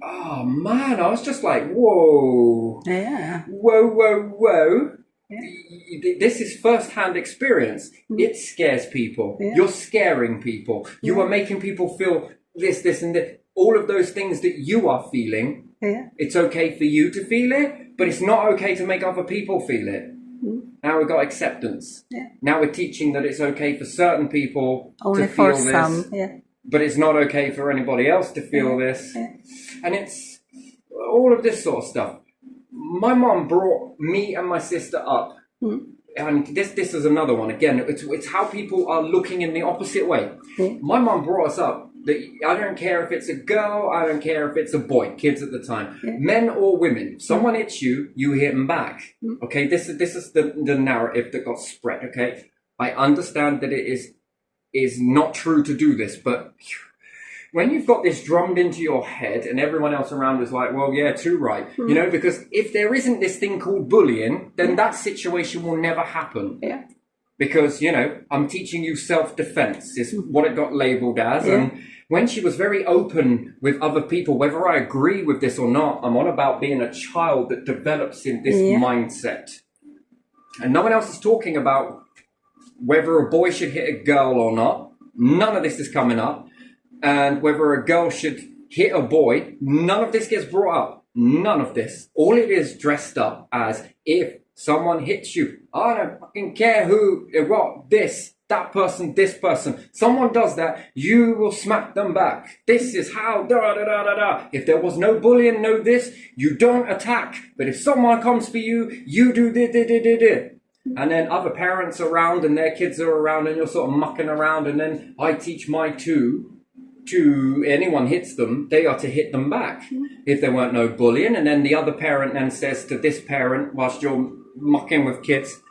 [SPEAKER 1] oh man, I was just like, whoa.
[SPEAKER 2] Yeah.
[SPEAKER 1] Whoa. Yeah. This is first-hand experience. It scares people. Yeah. You're scaring people. You are making people feel this, and this. All of those things that you are feeling, it's okay for you to feel it, but it's not okay to make other people feel it. Now we've got acceptance. Now we're teaching that it's okay for certain people
[SPEAKER 2] only
[SPEAKER 1] to feel
[SPEAKER 2] for
[SPEAKER 1] this,
[SPEAKER 2] some,
[SPEAKER 1] but it's not okay for anybody else to feel this. And it's all of this sort of stuff. My mom brought me and my sister up. And this is another one. Again, it's how people are looking in the opposite way. My mom brought us up that I don't care if it's a girl, I don't care if it's a boy, kids at the time, men or women. If someone hits you, you hit them back. Okay, this is the narrative that got spread. Okay, I understand that it is not true to do this, but when you've got this drummed into your head and everyone else around is like, well, yeah, too right. Because if there isn't this thing called bullying, then that situation will never happen. Because, I'm teaching you self-defense is what it got labeled as. And when she was very open with other people, whether I agree with this or not, I'm on about being a child that develops in this mindset. And no one else is talking about whether a boy should hit a girl or not. None of this is coming up. And whether a girl should hit a boy, none of this gets brought up. None of this. All it is dressed up as, if someone hits you, I don't fucking care who, what, this, that person, this person. Someone does that, you will smack them back. This is how, da-da-da-da-da. If there was no bullying, no this, you don't attack. But if someone comes for you, you do this. And then other parents around and their kids are around and you're sort of mucking around. And then I teach my two. to anyone hits them, they are to hit them back. If there weren't no bullying, and then the other parent then says to this parent whilst you're mucking with kids,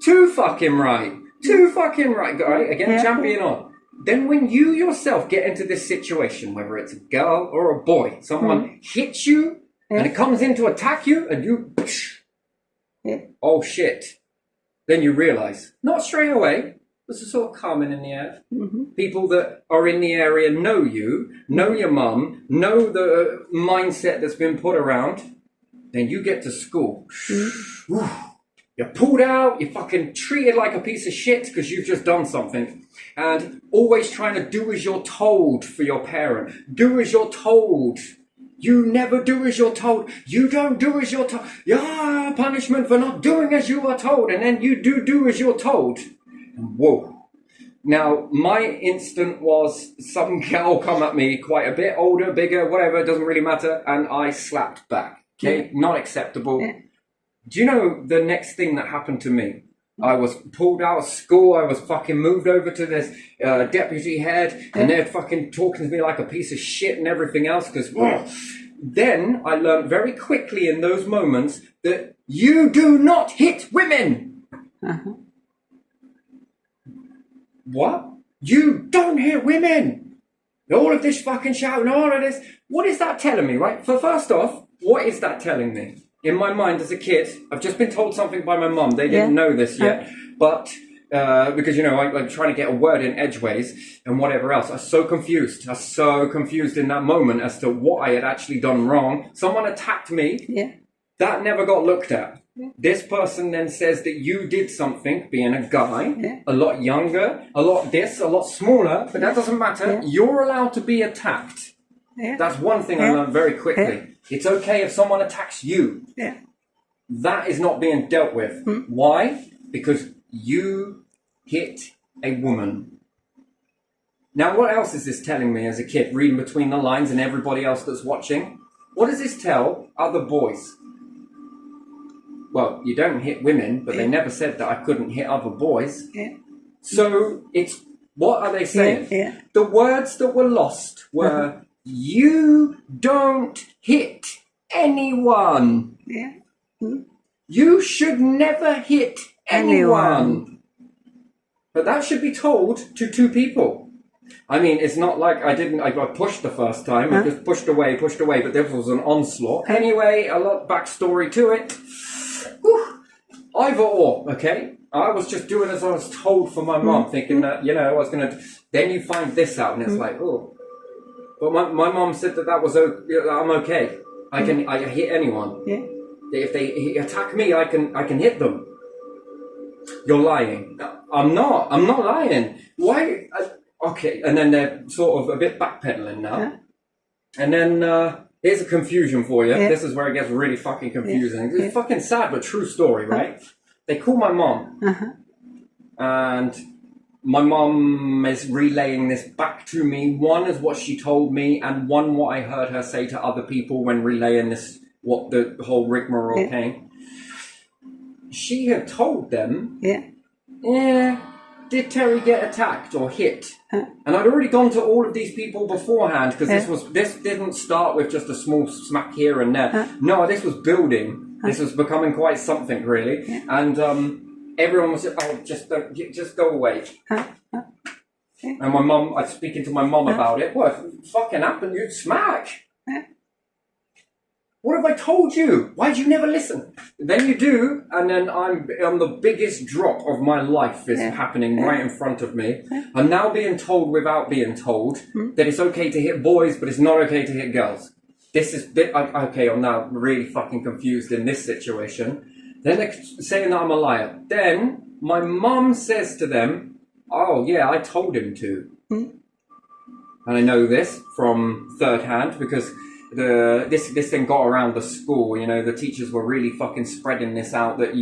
[SPEAKER 1] too fucking right, right? Again, champion on. Then when you yourself get into this situation, whether it's a girl or a boy, someone hits you and it comes in to attack you, and you, oh shit, then you realize, not straight away, there's a sort of calming in the air. People that are in the area know you, know your mum, know the mindset that's been put around. Then you get to school. You're pulled out, you're fucking treated like a piece of shit because you've just done something. And always trying to do as you're told for your parent. Do as you're told. You never do as you're told. You don't do as you're told. Yeah, punishment for not doing as you are told. And then you do as you're told. Whoa. Now, my instant was some girl come at me, quite a bit older, bigger, whatever, it doesn't really matter, and I slapped back. Okay? Not acceptable. Do you know the next thing that happened to me? I was pulled out of school, I was fucking moved over to this deputy head, and they're fucking talking to me like a piece of shit and everything else, because then I learned very quickly in those moments that you do not hit women. What? You don't hit women. All of this fucking shouting, all of this. What is that telling me, right? First off, what is that telling me? In my mind as a kid, I've just been told something by my mum. They didn't know this yet. But because, you know, I'm trying to get a word in edgeways and whatever else. I was so confused. I was so confused in that moment as to what I had actually done wrong. Someone attacked me. That never got looked at. This person then says that you did something, being a guy, a lot younger, a lot smaller, but that doesn't matter. You're allowed to be attacked. That's one thing I learned very quickly. It's okay if someone attacks you. That is not being dealt with. Why? Because you hit a woman. Now, what else is this telling me as a kid, reading between the lines and everybody else that's watching? What does this tell other boys? Well, you don't hit women, but they never said that I couldn't hit other boys. So it's, what are they saying? The words that were lost were, you don't hit anyone. You should never hit anyone. But that should be told to two people. I mean, it's not like I pushed the first time. I just pushed away, but this was an onslaught. Anyway, a lot backstory to it. Either or, okay? I was just doing as I was told from my mom, thinking that, you know, I was going to... Then you find this out, and it's like, oh. But my mom said that was I'm okay. I hit anyone. If they attack me, I can hit them. You're lying. I'm not lying. Why? Okay, and then they're sort of a bit backpedaling now. And then... here's a confusion for you. This is where it gets really fucking confusing. It's fucking sad, but true story, right? They call my mom. And my mom is relaying this back to me. One is what she told me, and one what I heard her say to other people when relaying this, what the whole rigmarole came. She had told them, did Terry get attacked or hit? And I'd already gone to all of these people beforehand, because this didn't start with just a small smack here and there. No, this was building. This was becoming quite something, really. And everyone was, oh, just go away. And my mum, I was speaking to my mum about it. What fucking happened? You'd smack. What have I told you? Why'd you never listen? Then you do, and then I'm on the biggest drop of my life is happening right in front of me. I'm now being told without being told that it's okay to hit boys, but it's not okay to hit girls. This is, okay, I'm now really fucking confused in this situation. Then they're saying that I'm a liar. Then my mum says to them, oh yeah, I told him to. And I know this from third hand because... this thing got around the school, you know, the teachers were really fucking spreading this out that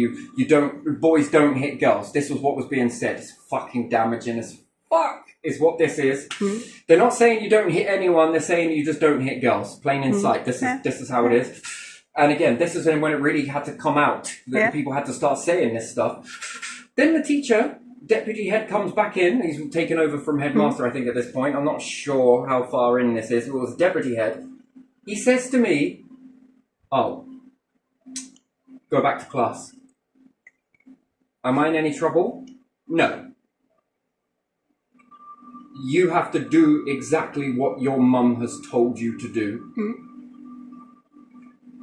[SPEAKER 1] boys don't hit girls. This was what was being said. It's fucking damaging as fuck is what this is. They're not saying you don't hit anyone, they're saying you just don't hit girls. Plain in sight. This is how it is. And again, this is when it really had to come out, that people had to start saying this stuff. Then the teacher deputy head comes back in. He's taken over from headmaster, I think, at this point. I'm not sure how far in this is. It was deputy head. He says to me, "Oh, go back to class. Am I in any trouble? No. You have to do exactly what your mum has told you to do."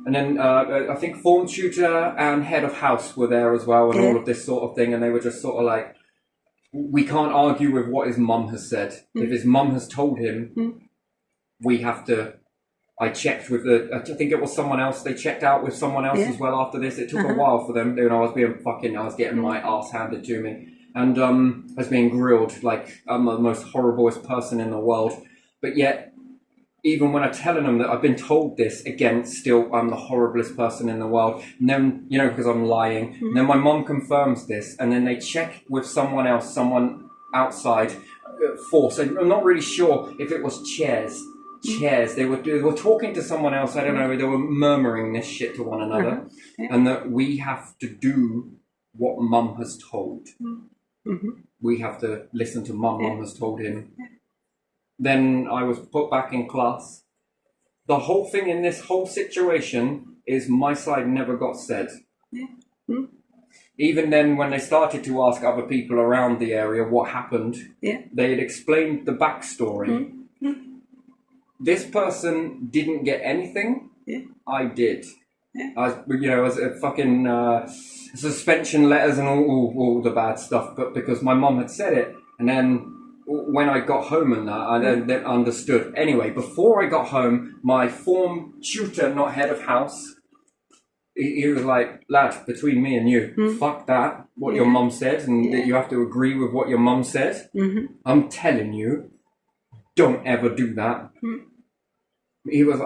[SPEAKER 1] And then I think form tutor and head of house were there as well, and all of this sort of thing. And they were just sort of like, we can't argue with what his mum has said. If his mum has told him, we have to. I checked with I think it was someone else. They checked out with someone else as well after this. It took a while for them. I was getting my ass handed to me. And I was being grilled like I'm the most horriblest person in the world. But yet, even when I'm telling them that I've been told this, again, still I'm the horriblest person in the world. And then, because I'm lying. And then my mom confirms this. And then they check with someone else, someone outside force. I'm not really sure if it was chairs. They were talking to someone else. I don't know. They were murmuring this shit to one another. And that we have to do what mum has told. We have to listen to mum. Mum has told him. Then I was put back in class. The whole thing in this whole situation is my side never got said. Even then, when they started to ask other people around the area what happened, they had explained the backstory. This person didn't get anything. I did. I was a fucking suspension letters and all the bad stuff, but because my mum had said it, and then when I got home and that, I then understood. Anyway, before I got home, my form tutor, not head of house, he was like, "Lad, between me and you, fuck that, what your mum said, and that you have to agree with what your mum said. I'm telling you, don't ever do that." He was,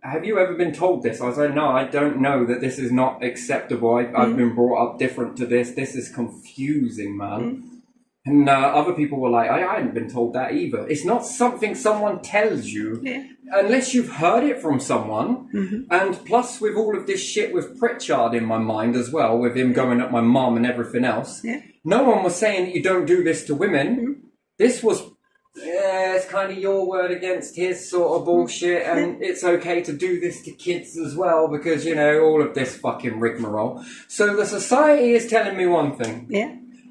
[SPEAKER 1] have you ever been told this? I was like, no, I don't know that this is not acceptable. I've been brought up different to this. This is confusing, man. And other people were like, I hadn't been told that either. It's not something someone tells you unless you've heard it from someone. And plus with all of this shit with Pritchard in my mind as well, with him going at my mum and everything else, no one was saying that you don't do this to women. This was... it's kind of your word against his sort of bullshit, and it's okay to do this to kids as well because, all of this fucking rigmarole. So the society is telling me one thing.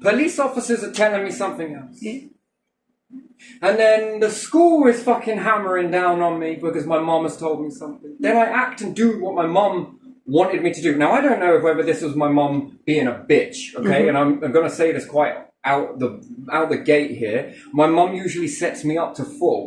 [SPEAKER 1] Police officers are telling me something else. And then the school is fucking hammering down on me because my mom has told me something. Then I act and do what my mom wanted me to do. Now, I don't know whether this was my mom being a bitch, okay? And I'm going to say this quite out the gate here. My mum usually sets me up to full.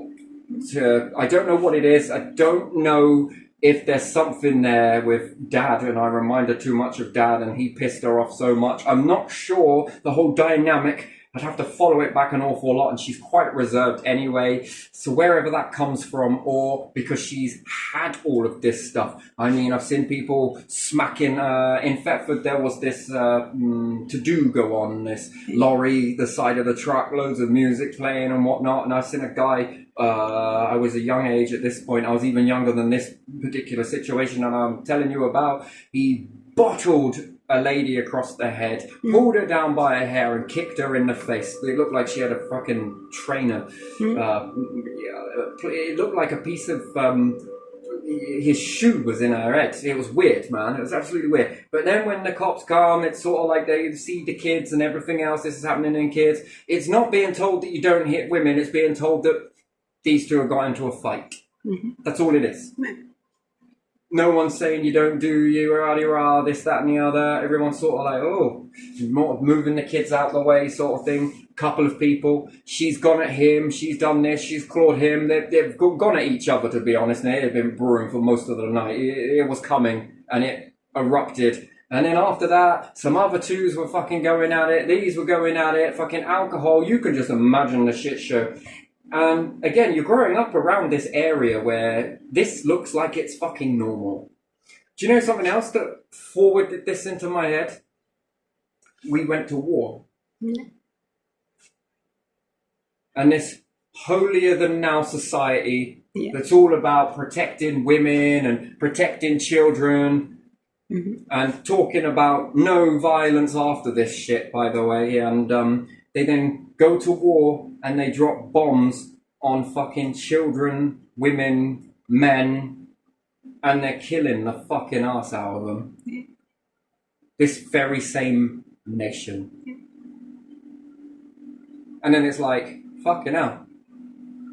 [SPEAKER 1] I don't know what it is. I don't know if there's something there with Dad and I remind her too much of Dad and he pissed her off so much. I'm not sure the whole dynamic. I'd have to follow it back an awful lot, and she's quite reserved anyway. So wherever that comes from, or because she's had all of this stuff. I mean, I've seen people smacking. In Thetford, there was this to-do go on, this lorry, the side of the truck, loads of music playing and whatnot. And I've seen a guy, I was a young age at this point. I was even younger than this particular situation that I'm telling you about. He bottled a lady across the head, pulled her down by her hair and kicked her in the face. It looked like she had a fucking trainer. It looked like a piece of his shoe was in her head. It was weird, man. It was absolutely weird. But then when the cops come, it's sort of like they see the kids and everything else. This is happening in kids. It's not being told that you don't hit women. It's being told that these two have got into a fight. That's all it is. No one's saying you don't do this, that, and the other. Everyone's sort of like, oh, more moving the kids out the way, sort of thing. Couple of people. She's gone at him. She's done this. She's clawed him. They've gone at each other, to be honest. And it had been brewing for most of the night. It was coming, and it erupted. And then after that, some other twos were fucking going at it. These were going at it. Fucking alcohol. You can just imagine the shit show. And again, you're growing up around this area where this looks like it's fucking normal. Do you know something else that forwarded this into my head? We went to war. And this holier-than-now society that's all about protecting women and protecting children and talking about no violence after this shit, by the way. And They then go to war and they drop bombs on fucking children, women, men, and they're killing the fucking arse out of them.
[SPEAKER 2] Yeah.
[SPEAKER 1] This very same nation.
[SPEAKER 2] Yeah.
[SPEAKER 1] And then it's like, fucking hell.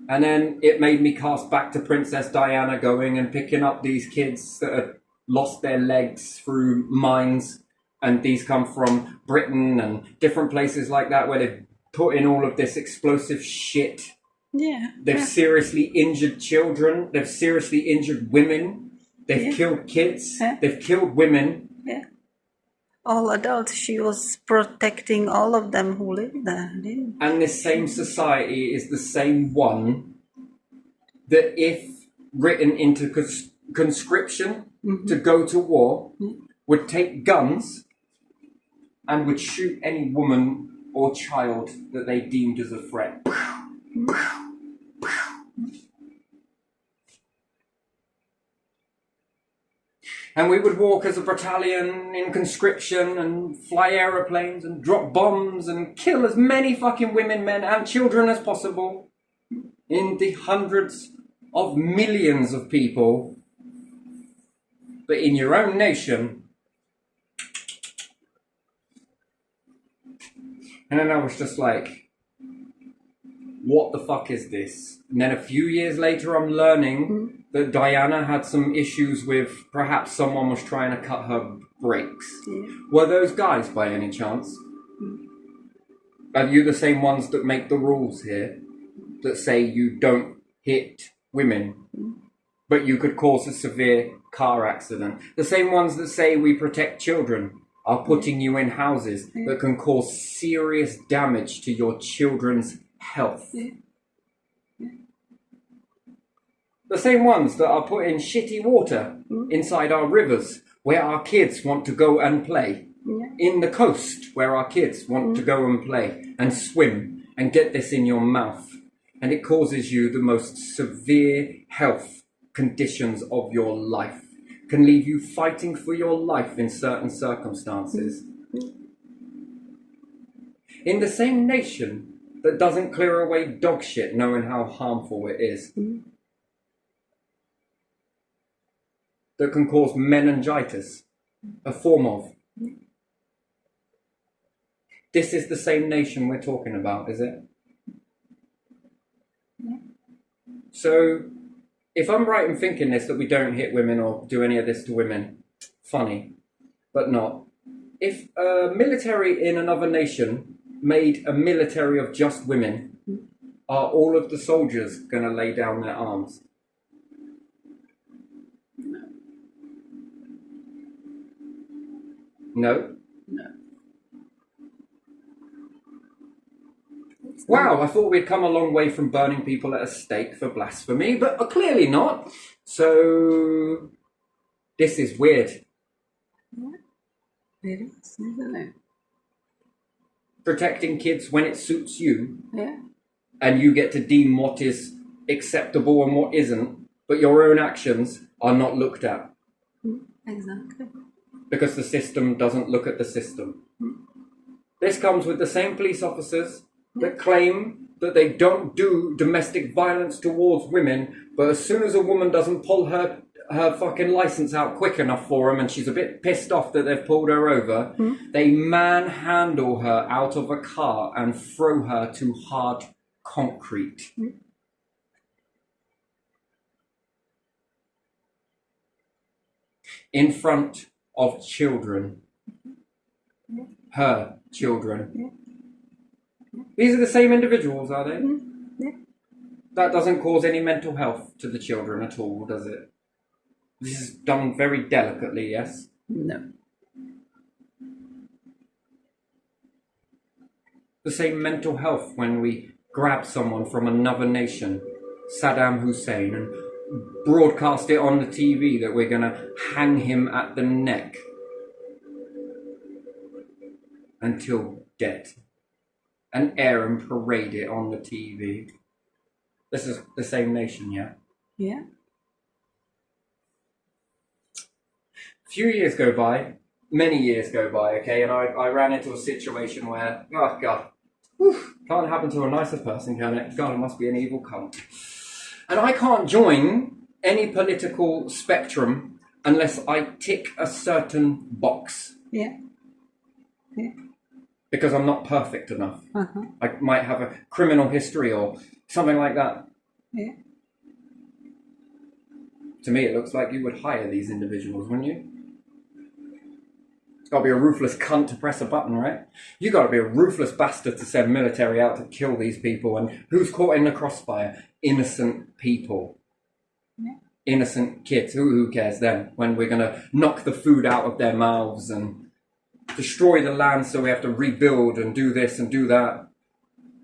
[SPEAKER 1] And then it made me cast back to Princess Diana going and picking up these kids that had lost their legs through mines. And these come from Britain and different places like that where they've put in all of this explosive shit.
[SPEAKER 2] Yeah.
[SPEAKER 1] They've seriously injured children. They've seriously injured women. They've killed kids.
[SPEAKER 2] Yeah.
[SPEAKER 1] They've killed women.
[SPEAKER 2] Yeah. All adults. She was protecting all of them who live there. Didn't
[SPEAKER 1] And this same society is the same one that, if written into conscription to go to war, would take guns and would shoot any woman or child that they deemed as a threat. And we would walk as a battalion in conscription and fly aeroplanes and drop bombs and kill as many fucking women, men and children as possible in the hundreds of millions of people. But in your own nation. And then I was just like, what the fuck is this? And then a few years later, I'm learning that Diana had some issues with perhaps someone was trying to cut her brakes.
[SPEAKER 2] Yeah.
[SPEAKER 1] Were those guys by any chance? Are you the same ones that make the rules here? That say you don't hit women, but you could cause a severe car accident? The same ones that say we protect children are putting you in houses that can cause serious damage to your children's health. The same ones that are putting shitty water inside our rivers where our kids want to go and play. In the coast where our kids want to go and play and swim and get this in your mouth. And it causes you the most severe health conditions of your life. Can leave you fighting for your life in certain circumstances. In the same nation that doesn't clear away dog shit knowing how harmful it is. That can cause meningitis, a form of. This is the same nation we're talking about, is it? So, if I'm right in thinking this, that we don't hit women or do any of this to women, funny, but not. If a military in another nation made a military of just women, are all of the soldiers going to lay down their arms? No?
[SPEAKER 2] No.
[SPEAKER 1] Wow, I thought we'd come a long way from burning people at a stake for blasphemy, but clearly not. So, this is weird.
[SPEAKER 2] It is, isn't it?
[SPEAKER 1] Protecting kids when it suits you,
[SPEAKER 2] Yeah.
[SPEAKER 1] and you get to deem what is acceptable and what isn't, but your own actions are not looked at.
[SPEAKER 2] Exactly.
[SPEAKER 1] Because the system doesn't look at the system. This comes with the same police officers that claim that they don't do domestic violence towards women, but as soon as a woman doesn't pull her fucking license out quick enough for them and she's a bit pissed off that they've pulled her over, they manhandle her out of a car and throw her to hard concrete. In front of children. Her children. These are the same individuals, are they?
[SPEAKER 2] Yeah.
[SPEAKER 1] That doesn't cause any mental health to the children at all, does it? This is done very delicately, yes?
[SPEAKER 2] No.
[SPEAKER 1] The same mental health when we grab someone from another nation, Saddam Hussein, and broadcast it on the TV that we're going to hang him at the neck until death. And air and parade it on the TV. This is the same nation, yeah?
[SPEAKER 2] Yeah.
[SPEAKER 1] A few years go by, many years go by, okay, and I ran into a situation where, oh God, Can't happen to a nicer person, can it? God, it must be an evil cunt. And I can't join any political spectrum unless I tick a certain box.
[SPEAKER 2] Yeah. Yeah.
[SPEAKER 1] Because I'm not perfect enough.
[SPEAKER 2] Uh-huh.
[SPEAKER 1] I might have a criminal history or something like that.
[SPEAKER 2] Yeah.
[SPEAKER 1] To me, it looks like you would hire these individuals, wouldn't you? It's got to be a ruthless cunt to press a button, right? You got to be a ruthless bastard to send military out to kill these people. And who's caught in the crossfire? Innocent people.
[SPEAKER 2] Yeah.
[SPEAKER 1] Innocent kids. Who cares then? When we're going to knock the food out of their mouths and destroy the land so we have to rebuild and do this and do that.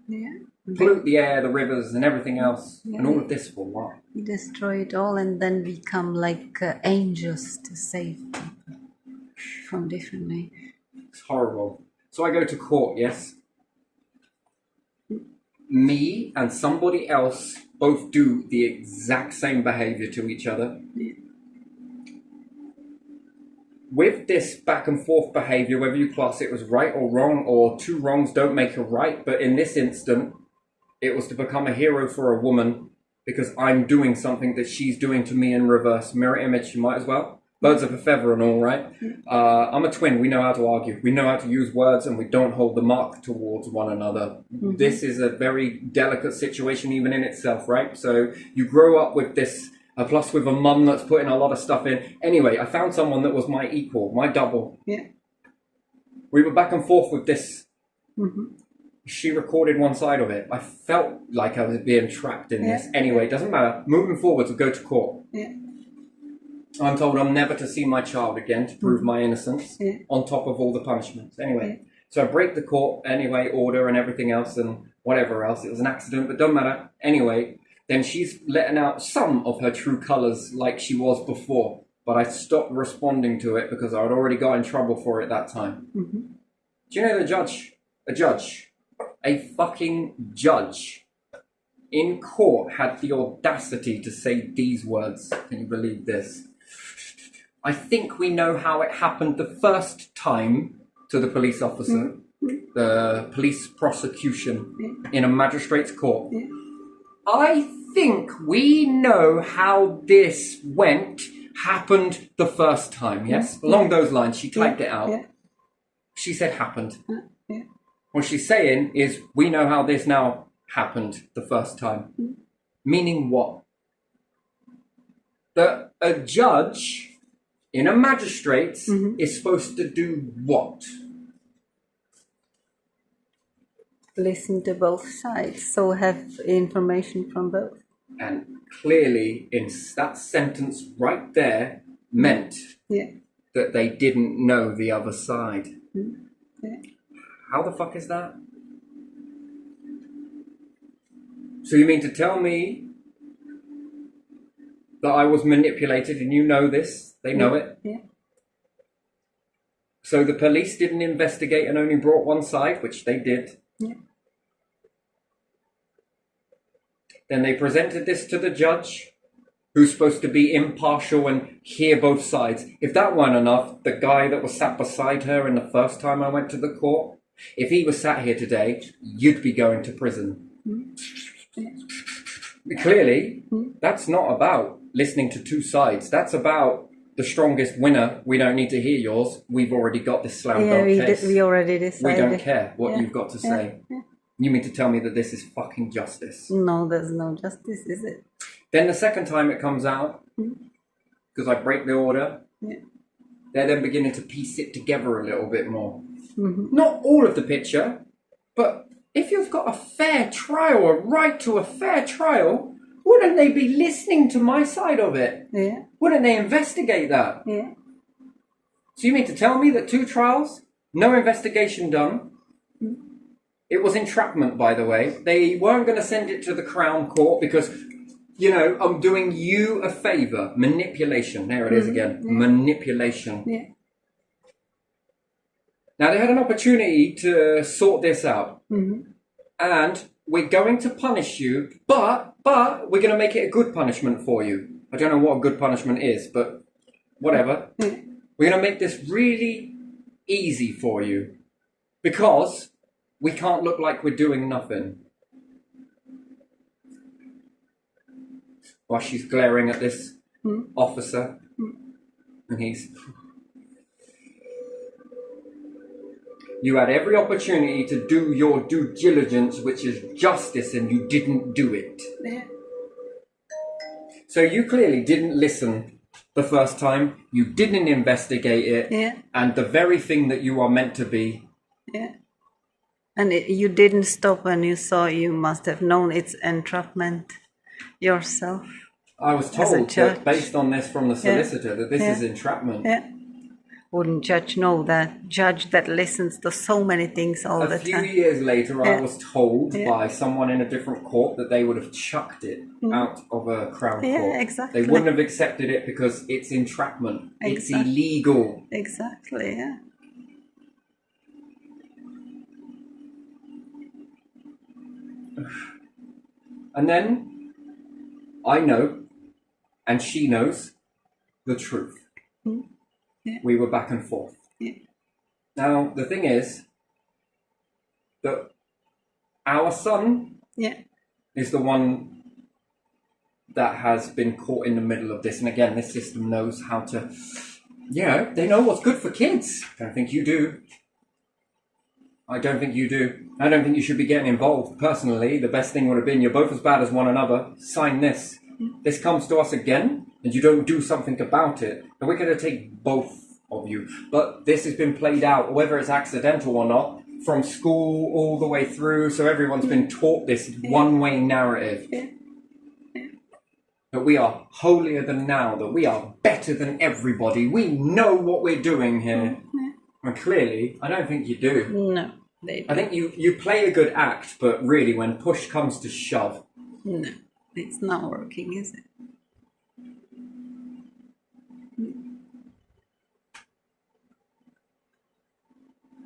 [SPEAKER 2] Yeah.
[SPEAKER 1] Pollute the air, the rivers and everything else.
[SPEAKER 2] Yeah.
[SPEAKER 1] And all of this for what?
[SPEAKER 2] We destroy it all and then become like angels to save people from different ways.
[SPEAKER 1] It's horrible. So I go to court, yes? Me and somebody else both do the exact same behavior to each other.
[SPEAKER 2] Yeah.
[SPEAKER 1] With this back and forth behavior, whether you class it as right or wrong, or two wrongs don't make a right, but in this instant, it was to become a hero for a woman because I'm doing something that she's doing to me in reverse. Mirror image, you might as well. Birds of a feather and all, right? I'm a twin. We know how to argue. We know how to use words and we don't hold the mark towards one another. Mm-hmm. This is a very delicate situation even in itself, right? So you grow up with this, plus with a mum that's putting a lot of stuff in. Anyway, I found someone that was my equal, my double.
[SPEAKER 2] Yeah.
[SPEAKER 1] We were back and forth with this.
[SPEAKER 2] Mm-hmm.
[SPEAKER 1] She recorded one side of it. I felt like I was being trapped in this. Anyway, it doesn't matter. Moving forward to go to court.
[SPEAKER 2] Yeah.
[SPEAKER 1] I'm told I'm never to see my child again to prove my innocence, on top of all the punishments. Anyway, so I break the court, anyway, order and everything else and whatever else. It was an accident, but don't matter. Anyway, then she's letting out some of her true colours like she was before. But I stopped responding to it because I had already got in trouble for it that time.
[SPEAKER 2] Mm-hmm.
[SPEAKER 1] Do you know a fucking judge in court had the audacity to say these words? Can you believe this? I think we know how it happened the first time to the police officer, the police prosecution in a magistrate's court. I think we know how this happened the first time, yes? Along those lines, she typed it out. She said happened. What she's saying is, we know how this now happened the first time. Meaning what? That a judge in a magistrate's is supposed to do what?
[SPEAKER 2] Listen to both sides, so have information from both.
[SPEAKER 1] And clearly, in that sentence right there, meant that they didn't know the other side. How the fuck is that? So you mean to tell me that I was manipulated and you know this? They know it?
[SPEAKER 2] Yeah.
[SPEAKER 1] So the police didn't investigate and only brought one side, which they did.
[SPEAKER 2] Yeah.
[SPEAKER 1] Then they presented this to the judge, who's supposed to be impartial and hear both sides. If that weren't enough, the guy that was sat beside her in the first time I went to the court, if he was sat here today, you'd be going to prison. Clearly, that's not about listening to two sides. That's about the strongest winner. We don't need to hear yours. We've already got this slam dunk case.
[SPEAKER 2] We already decided.
[SPEAKER 1] We don't care what you've got to say. You mean to tell me that this is fucking justice?
[SPEAKER 2] No, there's no justice, is it?
[SPEAKER 1] Then the second time it comes out, because I break the order, they're then beginning to piece it together a little bit more. Not all of the picture, but if you've got a fair trial, a right to a fair trial, wouldn't they be listening to my side of it?
[SPEAKER 2] Yeah.
[SPEAKER 1] Wouldn't they investigate that?
[SPEAKER 2] Yeah.
[SPEAKER 1] So you mean to tell me that 2 trials, no investigation done? It was entrapment, by the way. They weren't going to send it to the Crown Court because, you know, I'm doing you a favour. Manipulation. There it is again. Manipulation.
[SPEAKER 2] Yeah.
[SPEAKER 1] Now, they had an opportunity to sort this out. And we're going to punish you, but we're going to make it a good punishment for you. I don't know what a good punishment is, but whatever. We're going to make this really easy for you. Because We can't look like we're doing nothing. While she's glaring at this officer, and he's... You had every opportunity to do your due diligence, which is justice, and you didn't do it.
[SPEAKER 2] Yeah.
[SPEAKER 1] So you clearly didn't listen the first time, you didn't investigate it,
[SPEAKER 2] Yeah.
[SPEAKER 1] and the very thing that you are meant to be.
[SPEAKER 2] Yeah. And you didn't stop when you saw, you must have known it's entrapment yourself.
[SPEAKER 1] I was
[SPEAKER 2] As a
[SPEAKER 1] told
[SPEAKER 2] judge.
[SPEAKER 1] that based on this from the solicitor that this is entrapment.
[SPEAKER 2] Yeah. Wouldn't judge know that? Judge that listens to so many things all the
[SPEAKER 1] A few
[SPEAKER 2] time.
[SPEAKER 1] years later, I was told
[SPEAKER 2] Yeah.
[SPEAKER 1] by someone in a different court that they would have chucked it out of a Crown
[SPEAKER 2] Yeah,
[SPEAKER 1] court.
[SPEAKER 2] exactly.
[SPEAKER 1] They wouldn't have accepted it because it's entrapment. It's
[SPEAKER 2] Exactly.
[SPEAKER 1] illegal.
[SPEAKER 2] Exactly, yeah.
[SPEAKER 1] And then I know, and she knows, the truth.
[SPEAKER 2] Yeah.
[SPEAKER 1] We were back and forth.
[SPEAKER 2] Yeah.
[SPEAKER 1] Now, the thing is that our son
[SPEAKER 2] Yeah.
[SPEAKER 1] is the one that has been caught in the middle of this. And again, this system knows how to, they know what's good for kids. I don't think you do. I don't think you do. I don't think you should be getting involved. Personally, the best thing would have been, you're both as bad as one another. Sign this. This comes to us again, and you don't do something about it. And we're going to take both of you. But this has been played out, whether it's accidental or not, from school all the way through. So everyone's been taught this one-way narrative. That we are holier than thou, that we are better than everybody. We know what we're doing here. And clearly, I don't think you do.
[SPEAKER 2] No. They
[SPEAKER 1] I think you play a good act, but really when push comes to shove...
[SPEAKER 2] No. It's not working, is it?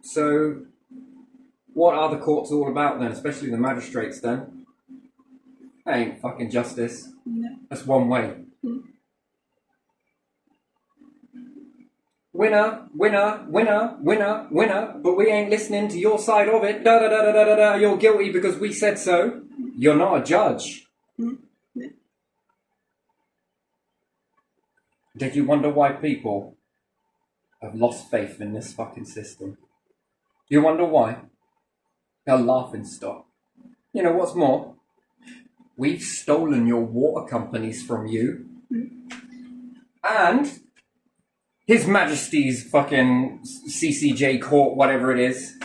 [SPEAKER 1] So, what are the courts all about then, especially the magistrates then? That ain't fucking justice.
[SPEAKER 2] No.
[SPEAKER 1] That's one way. Winner, winner, winner, winner, winner, but we ain't listening to your side of it. Da da da da da da da. You're guilty because we said so. You're not a judge. Did you wonder why people have lost faith in this fucking system? You wonder why? They're laughing stock. You know what's more? We've stolen your water companies from you. And His Majesty's fucking CCJ court, whatever it is,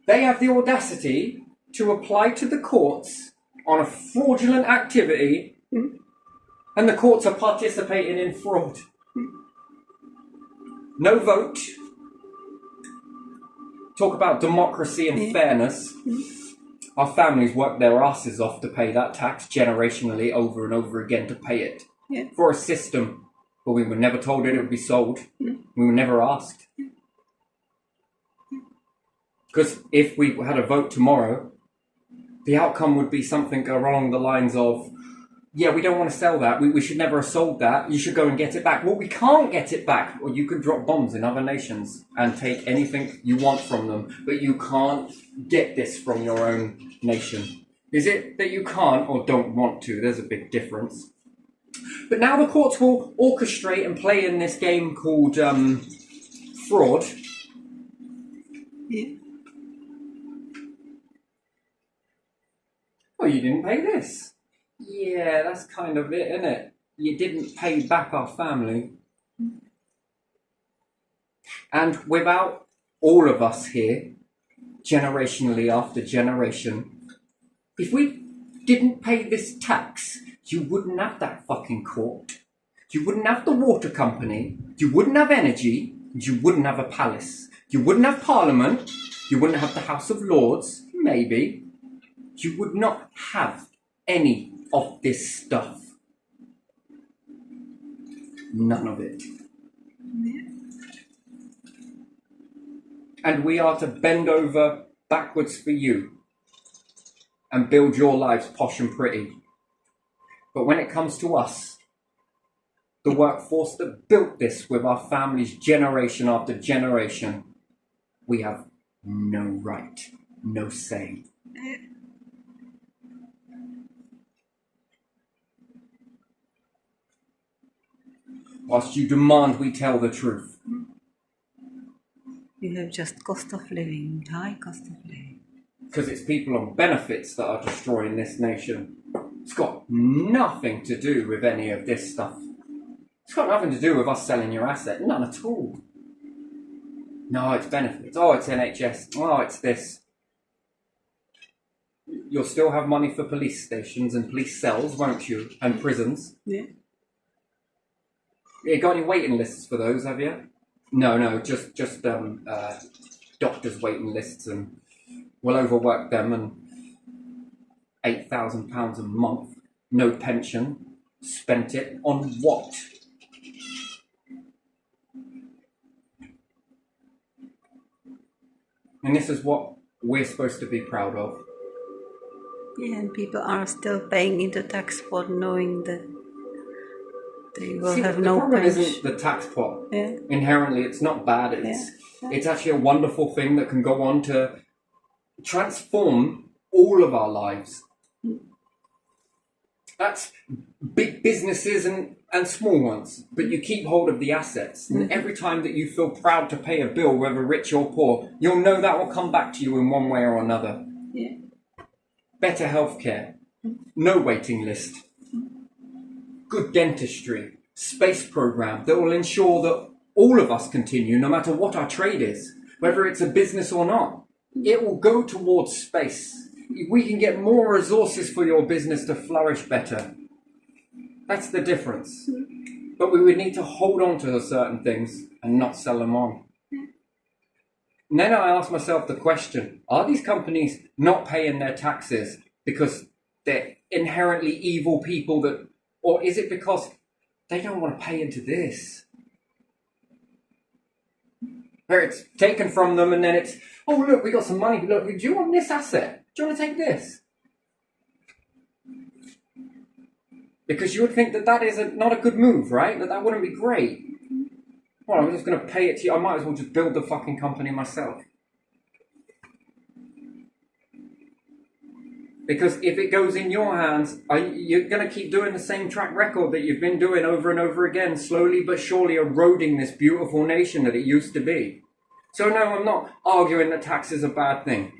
[SPEAKER 1] they have the audacity to apply to the courts on a fraudulent activity, and the courts are participating in fraud. No vote. Talk about democracy and fairness. Our families work their asses off to pay that tax generationally over and over again to pay it.
[SPEAKER 2] Yeah.
[SPEAKER 1] For a system. But we were never told it would be sold. We were never asked. Because if we had a vote tomorrow, the outcome would be something along the lines of, yeah, we don't want to sell that. We should never have sold that. You should go and get it back. Well, we can't get it back. Or you could drop bombs in other nations and take anything you want from them. But you can't get this from your own nation. Is it that you can't or don't want to? There's a big difference. But now the courts will orchestrate and play in this game called fraud.
[SPEAKER 2] Yeah.
[SPEAKER 1] Oh, you didn't pay this. Yeah, that's kind of it, isn't it? You didn't pay back our family. And without all of us here, generationally after generation, if we didn't pay this tax, you wouldn't have that fucking court. You wouldn't have the water company. You wouldn't have energy. You wouldn't have a palace. You wouldn't have parliament. You wouldn't have the House of Lords, maybe. You would not have any of this stuff. None of it. And we are to bend over backwards for you and build your lives posh and pretty. But when it comes to us, the workforce that built this with our families generation after generation, we have no right. no say. Whilst you demand we tell the truth.
[SPEAKER 2] You have just cost of living, high cost of living.
[SPEAKER 1] Because it's people on benefits that are destroying this nation. It's got nothing to do with any of this stuff. It's got nothing to do with us selling your asset. None at all. No, it's benefits. Oh, it's NHS. Oh, it's this. You'll still have money for police stations and police cells, won't you? And prisons.
[SPEAKER 2] Yeah.
[SPEAKER 1] You got any waiting lists for those, have you? No, just doctors' waiting lists, and we'll overwork them, and £8,000 a month, no pension, spent it on what? And this is what we're supposed to be proud of.
[SPEAKER 2] Yeah, and people are still paying into tax pot knowing that they will have no
[SPEAKER 1] pension. The problem
[SPEAKER 2] pension.
[SPEAKER 1] isn't the tax pot.
[SPEAKER 2] Yeah.
[SPEAKER 1] Inherently, it's not bad. It's actually a wonderful thing that can go on to transform all of our lives. That's big businesses and small ones, but you keep hold of the assets. And every time that you feel proud to pay a bill, whether rich or poor, you'll know that will come back to you in one way or another.
[SPEAKER 2] Yeah.
[SPEAKER 1] Better healthcare, no waiting list, good dentistry, space program that will ensure that all of us continue, no matter what our trade is, whether it's a business or not. It will go towards space. We can get more resources for your business to flourish better. That's the difference. But we would need to hold on to certain things and not sell them on. And then I ask myself the question, are these companies not paying their taxes because they're inherently evil people that, or is it because they don't want to pay into this? Where it's taken from them and then it's, oh look, we got some money, look, do you want this asset? Do you want to take this? Because you would think that that is not a good move, right? That wouldn't be great. Well, I'm just going to pay it to you. I might as well just build the fucking company myself. Because if it goes in your hands, you're going to keep doing the same track record that you've been doing over and over again, slowly but surely eroding this beautiful nation that it used to be. So no, I'm not arguing that tax is a bad thing.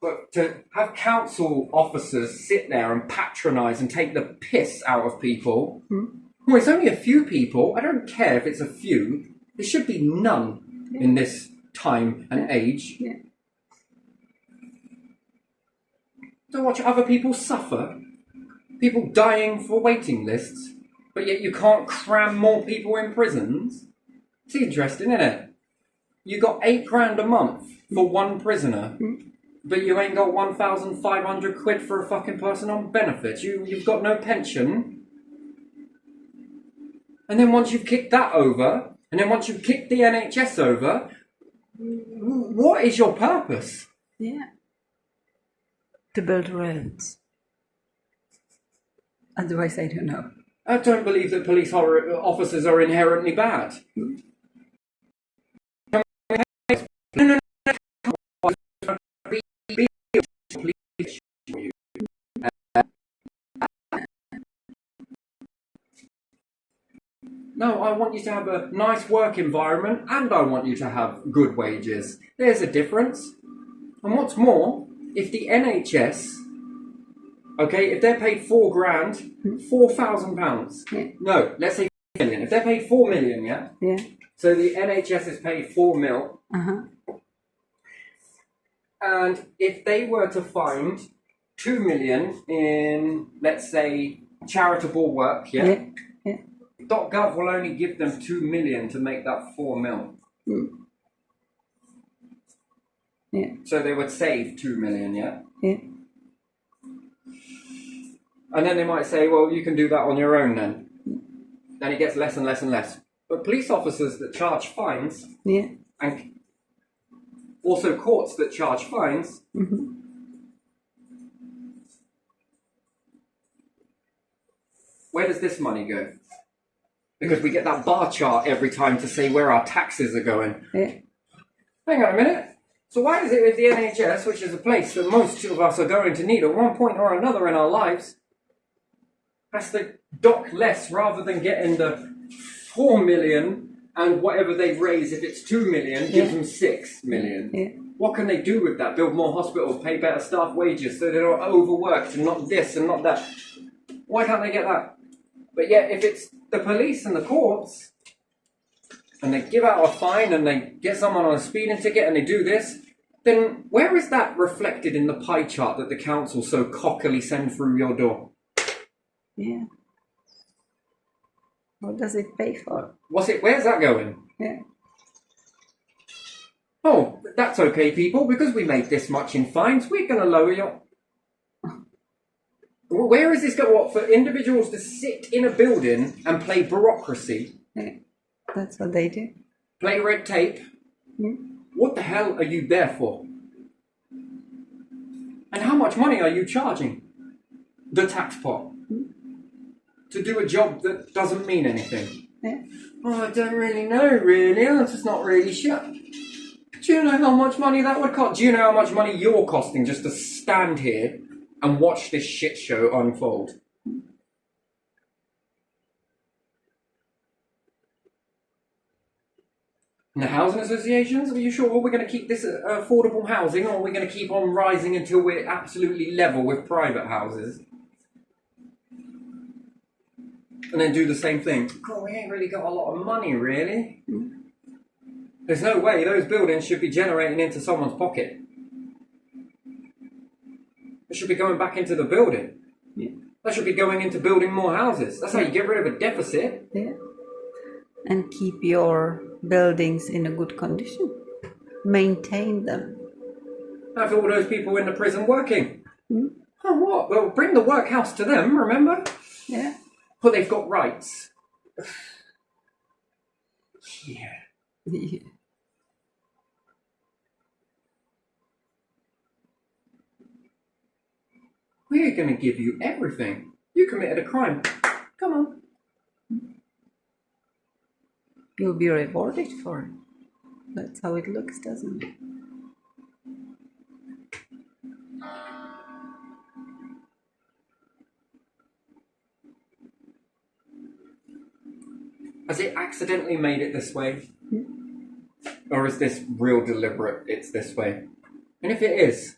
[SPEAKER 1] But to have council officers sit there and patronise and take the piss out of people, well, it's only a few people. I don't care if it's a few. There should be none in this time and age.
[SPEAKER 2] Yeah.
[SPEAKER 1] To watch other people suffer, people dying for waiting lists, but yet you can't cram more people in prisons. It's interesting, isn't it? You got £8,000 a month for one prisoner, but you ain't got 1,500 quid for a fucking person on benefits. You've got no pension. And then once you've kicked that over, and then once you've kicked the NHS over, what is your purpose?
[SPEAKER 2] Yeah. To build roads. Otherwise, I don't know.
[SPEAKER 1] I don't believe that police officers are inherently bad. No, I want you to have a nice work environment and I want you to have good wages. There's a difference. And what's more, if the NHS, okay, if they're paid £4,000, £4,000.
[SPEAKER 2] Yeah.
[SPEAKER 1] No, let's say 4 million. If they're paid 4 million, yeah?
[SPEAKER 2] Yeah.
[SPEAKER 1] So the NHS is paid 4 mil.
[SPEAKER 2] Uh-huh.
[SPEAKER 1] And if they were to find 2 million in, let's say, charitable work, yeah?
[SPEAKER 2] Yeah. Yeah.
[SPEAKER 1] .gov will only give them 2 million to make that 4 mil.
[SPEAKER 2] Yeah.
[SPEAKER 1] So they would save 2 million, yeah?
[SPEAKER 2] Yeah.
[SPEAKER 1] And then they might say, well, you can do that on your own then. Then it gets less and less and less. But police officers that charge fines,
[SPEAKER 2] Yeah.
[SPEAKER 1] and also courts that charge fines, where does this money go? Because we get that bar chart every time to say where our taxes are going.
[SPEAKER 2] Yeah.
[SPEAKER 1] Hang on a minute. So why is it with the NHS, which is a place that most of us are going to need at one point or another in our lives, has to dock less rather than getting the 4 million and whatever they raise, if it's 2 million, gives them 6 million.
[SPEAKER 2] Yeah.
[SPEAKER 1] What can they do with that? Build more hospitals, pay better staff wages so they're not overworked and not this and not that. Why can't they get that? But yet, if it's the police and the courts, and they give out a fine and they get someone on a speeding ticket and they do this, then where is that reflected in the pie chart that the council so cockily send through your door?
[SPEAKER 2] Yeah. What does it pay for?
[SPEAKER 1] Where's that going?
[SPEAKER 2] Yeah.
[SPEAKER 1] Oh, that's okay, people, because we made this much in fines, we're going to lower your... Where is this going? What, for individuals to sit in a building and play bureaucracy?
[SPEAKER 2] Yeah. That's what they do.
[SPEAKER 1] Play red tape? What the hell are you there for? And how much money are you charging the tax pot to do a job that doesn't mean anything?
[SPEAKER 2] Yeah.
[SPEAKER 1] Oh, I don't really know, really. I'm just not really sure. Do you know how much money that would cost? Do you know how much money you're costing just to stand here and watch this shit show unfold? And the housing associations, are you sure we're going to keep this affordable housing, or are we going to keep on rising until we're absolutely level with private houses? And then do the same thing? God, we ain't really got a lot of money, really. There's no way those buildings should be generating into someone's pocket. It should be going back into the building.
[SPEAKER 2] Yeah.
[SPEAKER 1] That should be going into building more houses. That's how you get rid of a deficit.
[SPEAKER 2] Yeah. And keep your buildings in a good condition. Maintain them.
[SPEAKER 1] Have all those people in the prison working. Oh, what? Well, bring the workhouse to them, remember?
[SPEAKER 2] Yeah.
[SPEAKER 1] But they've got rights. Yeah.
[SPEAKER 2] Yeah.
[SPEAKER 1] We're going to give you everything. You committed a crime. Come on.
[SPEAKER 2] You'll be rewarded for it. That's how it looks, doesn't it?
[SPEAKER 1] Has it accidentally made it this way? Or is this real deliberate, it's this way? And if it is,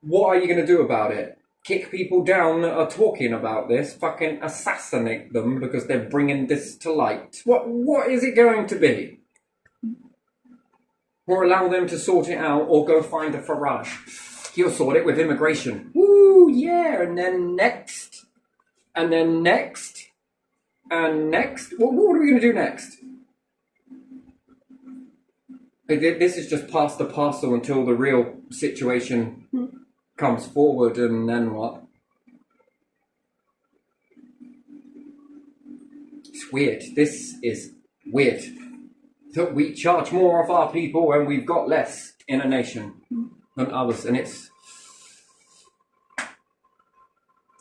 [SPEAKER 1] what are you going to do about it? Kick people down that are talking about this? Fucking assassinate them because they're bringing this to light? What is it going to be? Or allow them to sort it out, or go find a Farage. He'll sort it with immigration. Woo, yeah, and then next. And then next. And next. What are we going to do next? This is just past the parcel until the real situation comes forward, and then what? It's weird. This is weird. That we charge more of our people and we've got less in a nation than others, and it's...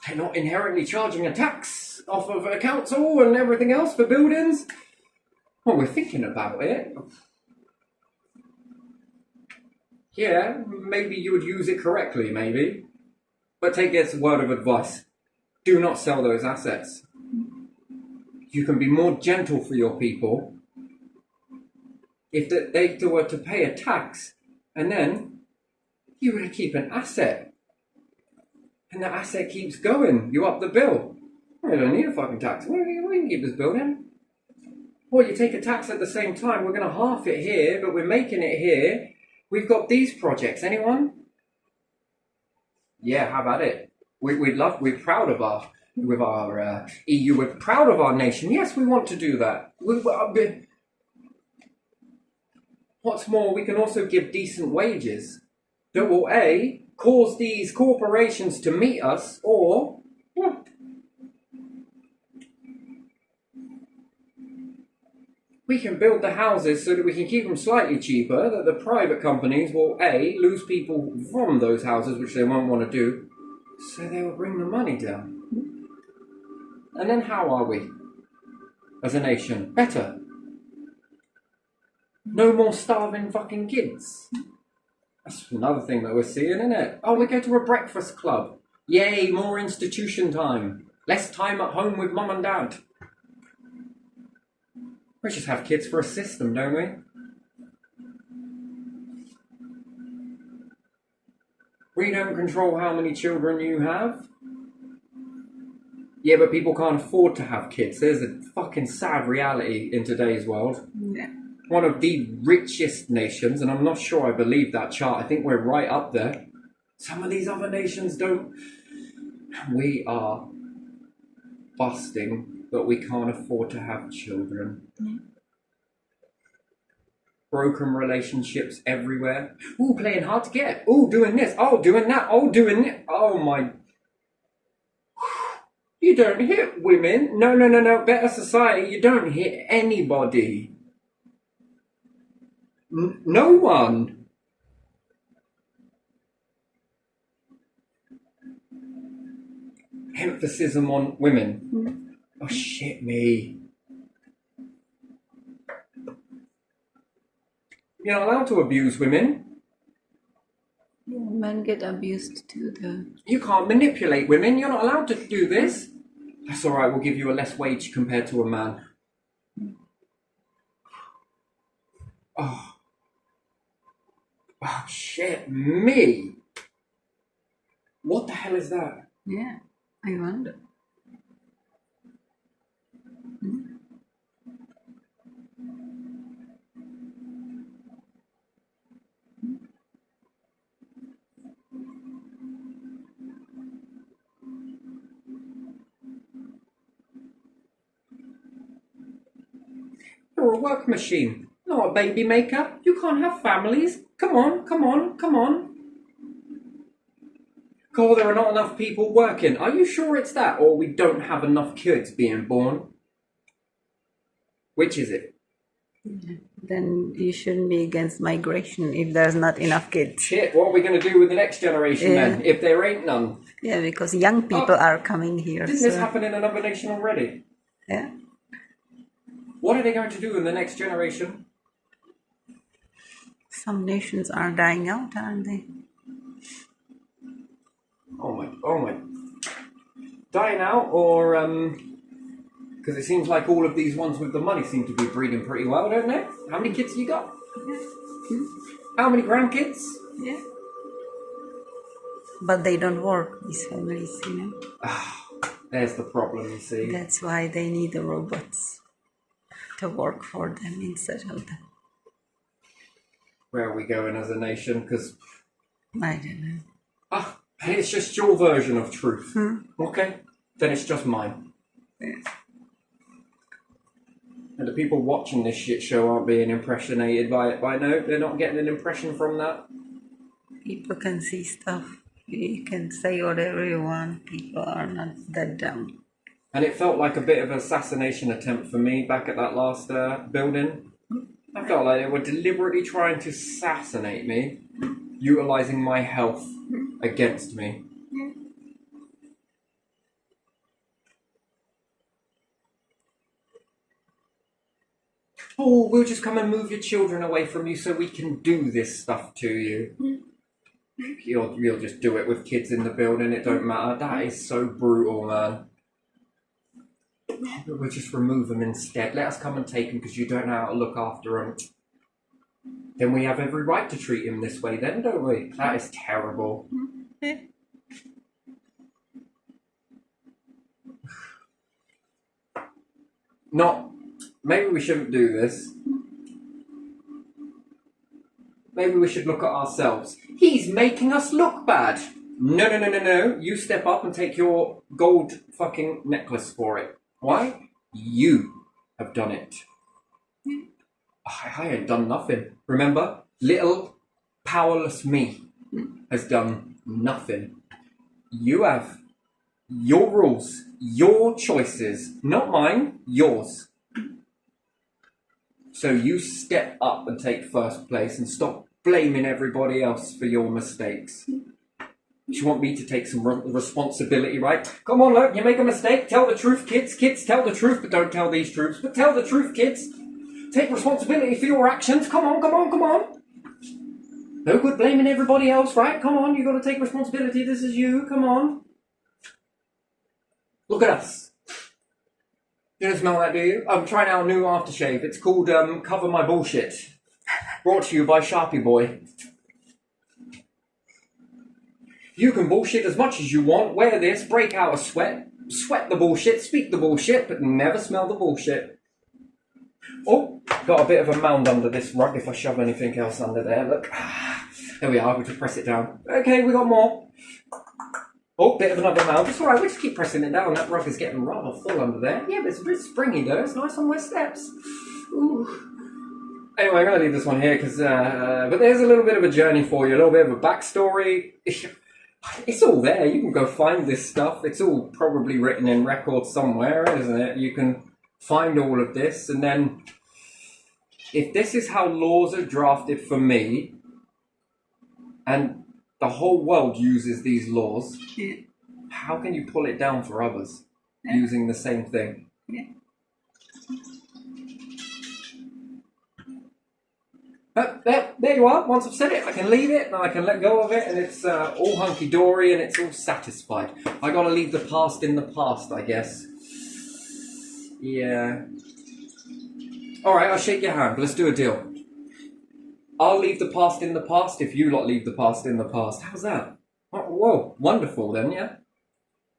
[SPEAKER 1] They're not inherently charging a tax off of a council and everything else for buildings. Well, we're thinking about it. Yeah, maybe you would use it correctly, maybe. But take this word of advice. Do not sell those assets. You can be more gentle for your people if they were to pay a tax, and then you would keep an asset. And the asset keeps going. You up the bill. I don't need a fucking tax. We can keep this building. Well, you take a tax at the same time. We're going to half it here, but we're making it here. We've got these projects. Anyone? Yeah, how about it? We're proud of our EU. We're proud of our nation. Yes, we want to do that. What's more, we can also give decent wages that will A, cause these corporations to meet us, or we can build the houses so that we can keep them slightly cheaper, that the private companies will A, lose people from those houses, which they won't want to do, so they will bring the money down. And then how are we as a nation? Better. No more starving fucking kids. That's another thing that we're seeing, isn't it? Oh, we go to a breakfast club. Yay, more institution time. Less time at home with mum and dad. We just have kids for a system, don't we? We don't control how many children you have. Yeah, but people can't afford to have kids. There's a fucking sad reality in today's world.
[SPEAKER 2] Yeah.
[SPEAKER 1] One of the richest nations, and I'm not sure I believe that chart. I think we're right up there. Some of these other nations don't. We are busting, but we can't afford to have children.
[SPEAKER 2] Yeah.
[SPEAKER 1] Broken relationships everywhere. Ooh, playing hard to get. Ooh, doing this. Oh, doing that. Oh, doing it. Oh, my. You don't hit women. No. Better society. You don't hit anybody. No one. Emphasis on women. Oh, shit me. You're not allowed to abuse women.
[SPEAKER 2] Yeah, men get abused too, though.
[SPEAKER 1] You can't manipulate women. You're not allowed to do this. That's all right. We'll give you a less wage compared to a man. Oh, shit me. What the hell is that?
[SPEAKER 2] Yeah, I wonder.
[SPEAKER 1] You're a work machine, not a baby maker. You can't have families. Come on. Oh, there are not enough people working. Are you sure it's that? Or we don't have enough kids being born? Which is it?
[SPEAKER 2] Then you shouldn't be against migration if there's not enough kids.
[SPEAKER 1] Shit, what are we going to do with the next generation then, if there ain't none?
[SPEAKER 2] Yeah, because young people are coming here.
[SPEAKER 1] Didn't this happen in another nation already?
[SPEAKER 2] Yeah.
[SPEAKER 1] What are they going to do in the next generation?
[SPEAKER 2] Some nations are dying out, aren't they?
[SPEAKER 1] Oh my. Dying out, or, because it seems like all of these ones with the money seem to be breeding pretty well, don't they? How many kids you got?
[SPEAKER 2] Yeah.
[SPEAKER 1] How many grandkids?
[SPEAKER 2] Yeah. But they don't work, these families, you know.
[SPEAKER 1] There's the problem, you see.
[SPEAKER 2] That's why they need the robots to work for them instead of them.
[SPEAKER 1] Where are we going as a nation? Because
[SPEAKER 2] I don't know.
[SPEAKER 1] it's just your version of truth. Okay? Then it's just mine.
[SPEAKER 2] Yeah.
[SPEAKER 1] And the people watching this shit show aren't being impressionated by it. No, they're not getting an impression from that.
[SPEAKER 2] People can see stuff. You can say whatever you want. People are not that dumb.
[SPEAKER 1] And it felt like a bit of an assassination attempt for me back at that last building. I felt like they were deliberately trying to assassinate me, utilising my health against me. Oh, we'll just come and move your children away from you so we can do this stuff to you. You'll just do it with kids in the building, it don't matter. That is so brutal, man. We'll just remove them instead. Let us come and take them because you don't know how to look after them. Then we have every right to treat him this way then, don't we? That is terrible. Maybe we shouldn't do this. Maybe we should look at ourselves. He's making us look bad. No. You step up and take your gold fucking necklace for it. Why? You have done it. I ain't done nothing. Remember? Little, powerless me has done nothing. You have your rules, your choices, not mine, yours. So you step up and take first place and stop blaming everybody else for your mistakes. You want me to take some responsibility, right? Come on, look, you make a mistake, tell the truth, kids. Kids, tell the truth, but don't tell these truths. But tell the truth, kids. Take responsibility for your actions. Come on, come on, come on. No good blaming everybody else, right? Come on, you got to take responsibility. This is you. Come on. Look at us. You don't smell that, do you? I'm trying out a new aftershave. It's called Cover My Bullshit. Brought to you by Sharpie Boy. You can bullshit as much as you want. Wear this, break out a sweat, sweat the bullshit, speak the bullshit, but never smell the bullshit. Oh, got a bit of a mound under this rug if I shove anything else under there. Look. There we are, we just press it down. Okay, we got more. Oh, bit of another mound. It's alright, we just keep pressing it down. That rug is getting rather full under there. Yeah, but it's a bit springy though. It's nice on my steps. Ooh. Anyway, I'm going to leave this one here because, but there's a little bit of a journey for you, a little bit of a backstory. It's all there. You can go find this stuff. It's all probably written in records somewhere, isn't it? You can find all of this, and then if this is how laws are drafted for me, and the whole world uses these laws,
[SPEAKER 2] Yeah.
[SPEAKER 1] how can you pull it down for others using the same thing?
[SPEAKER 2] Yeah.
[SPEAKER 1] There you are. Once I've said it, I can leave it and I can let go of it, and it's all hunky-dory and it's all satisfied. I gotta leave the past in the past, I guess. Yeah. Alright, I'll shake your hand. Let's do a deal. I'll leave the past in the past if you lot leave the past in the past. How's that? Oh, whoa, wonderful then, yeah?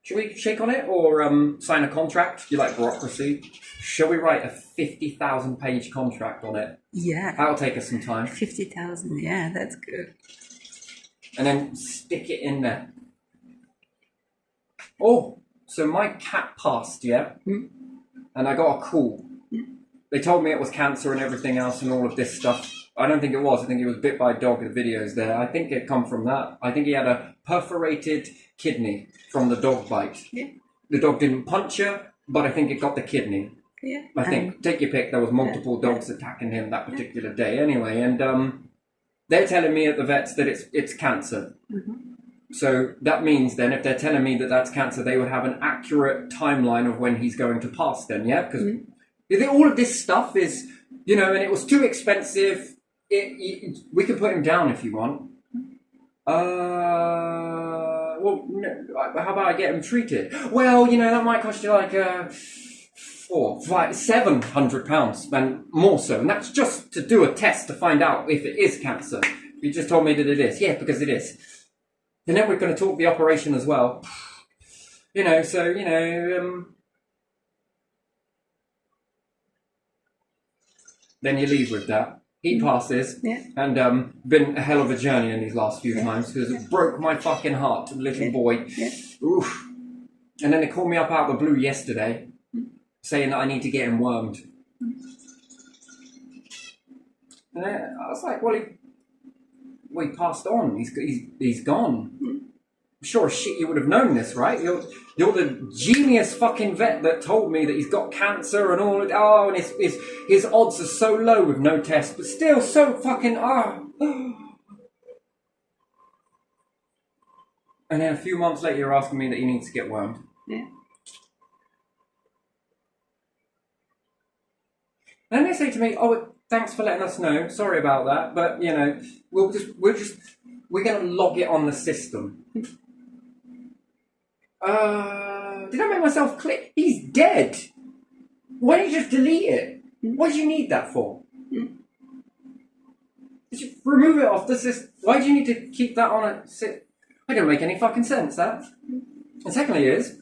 [SPEAKER 1] Shall we shake on it or sign a contract? You like bureaucracy? Shall we write a 50,000 page contract on it?
[SPEAKER 2] Yeah.
[SPEAKER 1] That'll take us some time.
[SPEAKER 2] 50,000. Yeah, that's good.
[SPEAKER 1] And then stick it in there. Oh, so my cat passed, yeah?
[SPEAKER 2] Mm.
[SPEAKER 1] And I got a call. They told me it was cancer and everything else and all of this stuff. I don't think it was. I think he was bit by a dog. The videos there. I think it come from that. I think he had a perforated kidney from the dog bite.
[SPEAKER 2] Yeah.
[SPEAKER 1] The dog didn't punch her, but I think it got the kidney.
[SPEAKER 2] Yeah.
[SPEAKER 1] I think, take your pick, there was multiple dogs attacking him that particular day anyway. And they're telling me at the vets that it's cancer.
[SPEAKER 2] Mm-hmm.
[SPEAKER 1] So that means then if they're telling me that that's cancer, they would have an accurate timeline of when he's going to pass then, yeah? Because all of this stuff is, you know, and it was too expensive. We can put him down if you want. Well, no, how about I get him treated? Well, you know, that might cost you like £700 and more so. And that's just to do a test to find out if it is cancer. You just told me that it is. Yeah, because it is. And then we're going to talk the operation as well. You know, so, you know, then you leave with that. He passes, and been a hell of a journey in these last few times because it broke my fucking heart, little boy. Yeah. Oof. And then they called me up out of the blue yesterday, saying that I need to get him wormed. And I was like, well, he passed on. He's gone. Sure as shit you would have known this, right? You're the genius fucking vet that told me that he's got cancer and all. Oh, and his odds are so low with no test, but still so fucking And then a few months later, you're asking me that he needs to get wormed.
[SPEAKER 2] Yeah.
[SPEAKER 1] And they say to me, "Oh, thanks for letting us know. Sorry about that, but you know, we're going to log it on the system." Did I make myself click? He's dead. Why don't you just delete it? What do you need that for? Did you remove it off the system? Why do you need to keep that on a system? That don't make any fucking sense, that. And secondly is,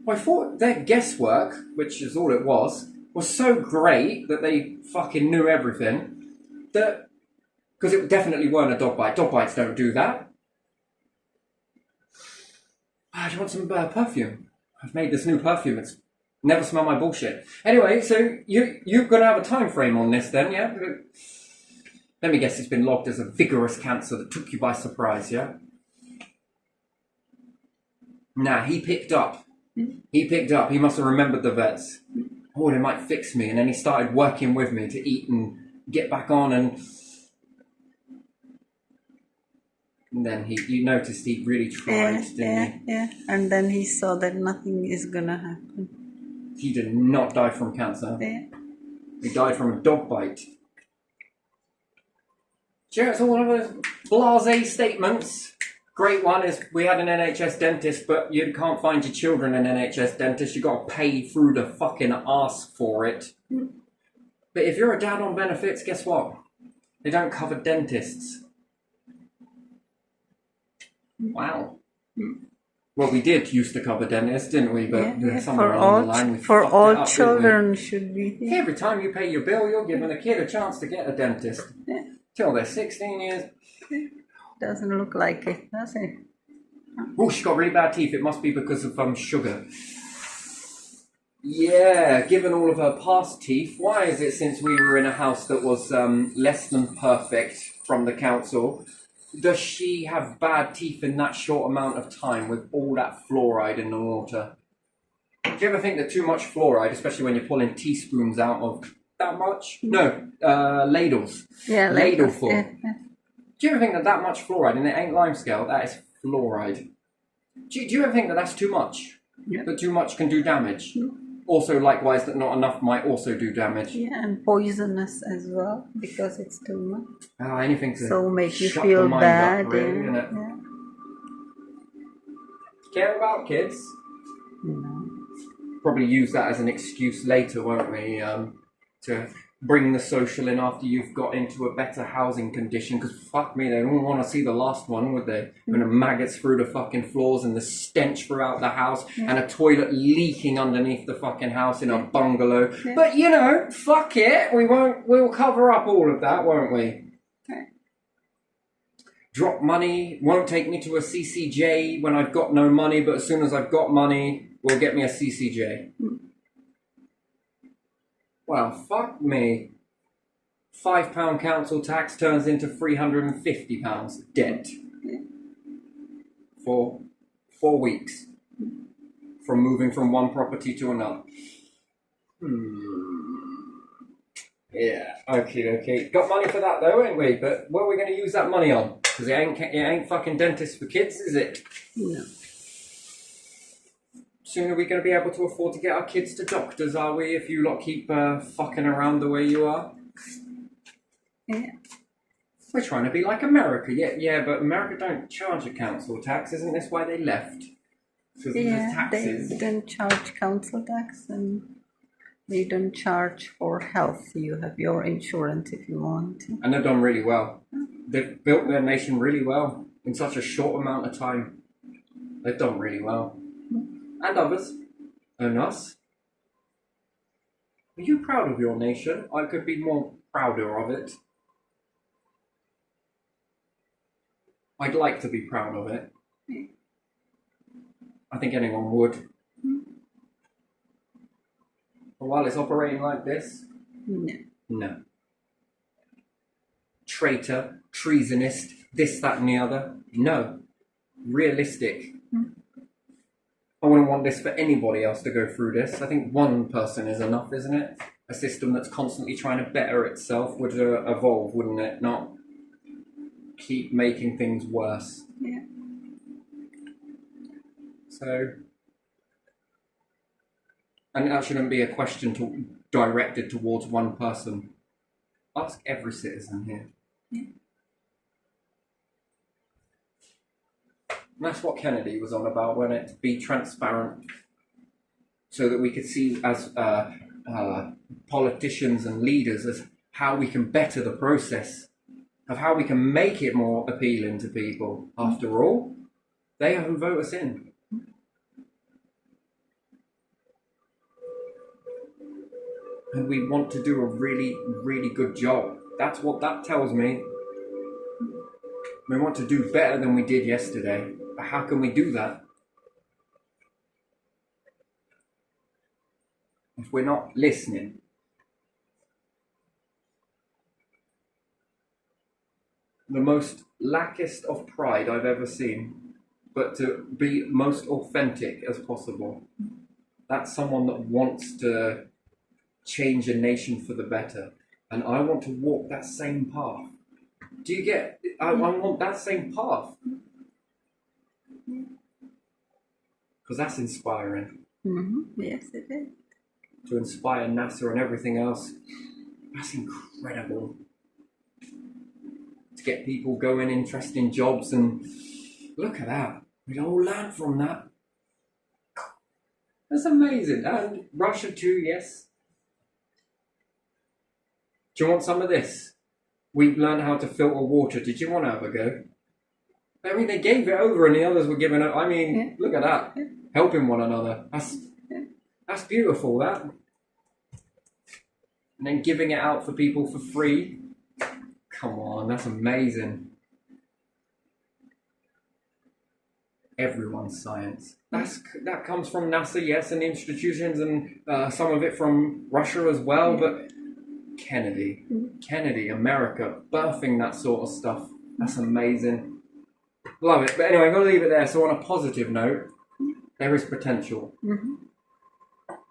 [SPEAKER 1] I thought their guesswork, which is all it was so great that they fucking knew everything, that, because it definitely weren't a dog bite. Dog bites don't do that. Do you want some perfume? I've made this new perfume. It's never smell my bullshit. Anyway, so you're going to have a time frame on this then, yeah? Let me guess, it's been logged as a vigorous cancer that took you by surprise, yeah? Nah, he picked up. He must have remembered the vets. Oh, they might fix me. And then he started working with me to eat and get back on and then you noticed he really tried, didn't he?
[SPEAKER 2] Yeah. And then he saw that nothing is gonna happen.
[SPEAKER 1] He did not die from cancer.
[SPEAKER 2] Yeah.
[SPEAKER 1] He died from a dog bite. Sure, it's all one of those blasé statements. Great one is we had an NHS dentist, but you can't find your children an NHS dentist. You got to pay through the fucking arse for it. But if you're a dad on benefits, guess what? They don't cover dentists. Wow. Well, we did used to cover dentists, didn't we? But somewhere along the line, we
[SPEAKER 2] for
[SPEAKER 1] fucked
[SPEAKER 2] all
[SPEAKER 1] it up,
[SPEAKER 2] children should be.
[SPEAKER 1] didn't we? Every time you pay your bill, you're giving a kid a chance to get a dentist.
[SPEAKER 2] Yeah.
[SPEAKER 1] Till they're 16 years.
[SPEAKER 2] Doesn't look like it, does it?
[SPEAKER 1] Oh, she's got really bad teeth. It must be because of sugar. Yeah, given all of her past teeth, why is it since we were in a house that was less than perfect from the council, does she have bad teeth in that short amount of time with all that fluoride in the water? Do you ever think that too much fluoride, especially when you're pulling teaspoons out of that much? No, ladles.
[SPEAKER 2] Yeah,
[SPEAKER 1] ladleful.
[SPEAKER 2] Yeah.
[SPEAKER 1] Do you ever think that that much fluoride, and it ain't lime scale, that is fluoride? Do you ever think that that's too much?
[SPEAKER 2] Yeah.
[SPEAKER 1] That too much can do damage? Also, likewise, that not enough might also do damage.
[SPEAKER 2] Yeah, and poisonous as well because it's too much.
[SPEAKER 1] Anything to
[SPEAKER 2] So make you
[SPEAKER 1] shut
[SPEAKER 2] feel
[SPEAKER 1] the mind
[SPEAKER 2] bad.
[SPEAKER 1] up, really,
[SPEAKER 2] Yeah.
[SPEAKER 1] innit?
[SPEAKER 2] Yeah.
[SPEAKER 1] Care about kids?
[SPEAKER 2] No.
[SPEAKER 1] Probably use that as an excuse later, won't we? To bring the social in after you've got into a better housing condition, because fuck me, they wouldn't want to see the last one, would they? When the maggots through the fucking floors and the stench throughout the house and a toilet leaking underneath the fucking house in a bungalow.
[SPEAKER 2] Yeah.
[SPEAKER 1] But you know, fuck it, we'll cover up all of that, won't we?
[SPEAKER 2] Okay.
[SPEAKER 1] Drop money, won't take me to a CCJ when I've got no money, but as soon as I've got money, will get me a CCJ. Well, fuck me. £5 council tax turns into £350 debt. For 4 weeks. From moving from one property to another. Yeah, okay. Got money for that though, ain't we? But what are we going to use that money on? Because it ain't fucking dentists for kids, is it?
[SPEAKER 2] No.
[SPEAKER 1] Soon are we going to be able to afford to get our kids to doctors, are we, if you lot keep fucking around the way you are?
[SPEAKER 2] Yeah.
[SPEAKER 1] We're trying to be like America. Yeah, but America don't charge a council tax. Isn't this why they left? Because there's taxes.
[SPEAKER 2] They don't charge council tax and they don't charge for health. You have your insurance if you want to.
[SPEAKER 1] And they've done really well. They've built their nation really well in such a short amount of time. They've done really well. And others. And us. Are you proud of your nation? I could be more prouder of it. I'd like to be proud of it. I think anyone would. But while it's operating like this, no. Traitor, treasonist, this, that and the other, no. Realistic. I wouldn't want this for anybody else to go through this. I think one person is enough, isn't it? A system that's constantly trying to better itself would evolve, wouldn't it? Not keep making things worse.
[SPEAKER 2] Yeah.
[SPEAKER 1] So, and that shouldn't be a question directed towards one person. Ask every citizen here.
[SPEAKER 2] Yeah.
[SPEAKER 1] And that's what Kennedy was on about, wasn't it? To be transparent, so that we could see as politicians and leaders as how we can better the process, of how we can make it more appealing to people. After all, they are who vote us in. And we want to do a really, really good job. That's what that tells me. We want to do better than we did yesterday. But how can we do that? If we're not listening. The most lackest of pride I've ever seen, but to be most authentic as possible. That's someone that wants to change a nation for the better. And I want to walk that same path. Do you get? I want that same path. Because that's inspiring.
[SPEAKER 2] Yes, it is.
[SPEAKER 1] to inspire NASA and everything else. That's incredible. To get people going, interesting jobs, and look at that. We all learn from that. That's amazing. And Russia too, yes. Do you want some of this? We've learned how to filter water. Did you want to have a go? I mean, they gave it over and the others were giving it. I mean, look at that. Helping one another. That's beautiful, that. And then giving it out for people for free. Come on, that's amazing. Everyone's science. That comes from NASA, yes, and the institutions, and some of it from Russia as well, but Kennedy, America, birthing that sort of stuff. That's amazing. Love it. But anyway, I'm going to leave it there. So on a positive note, there is potential.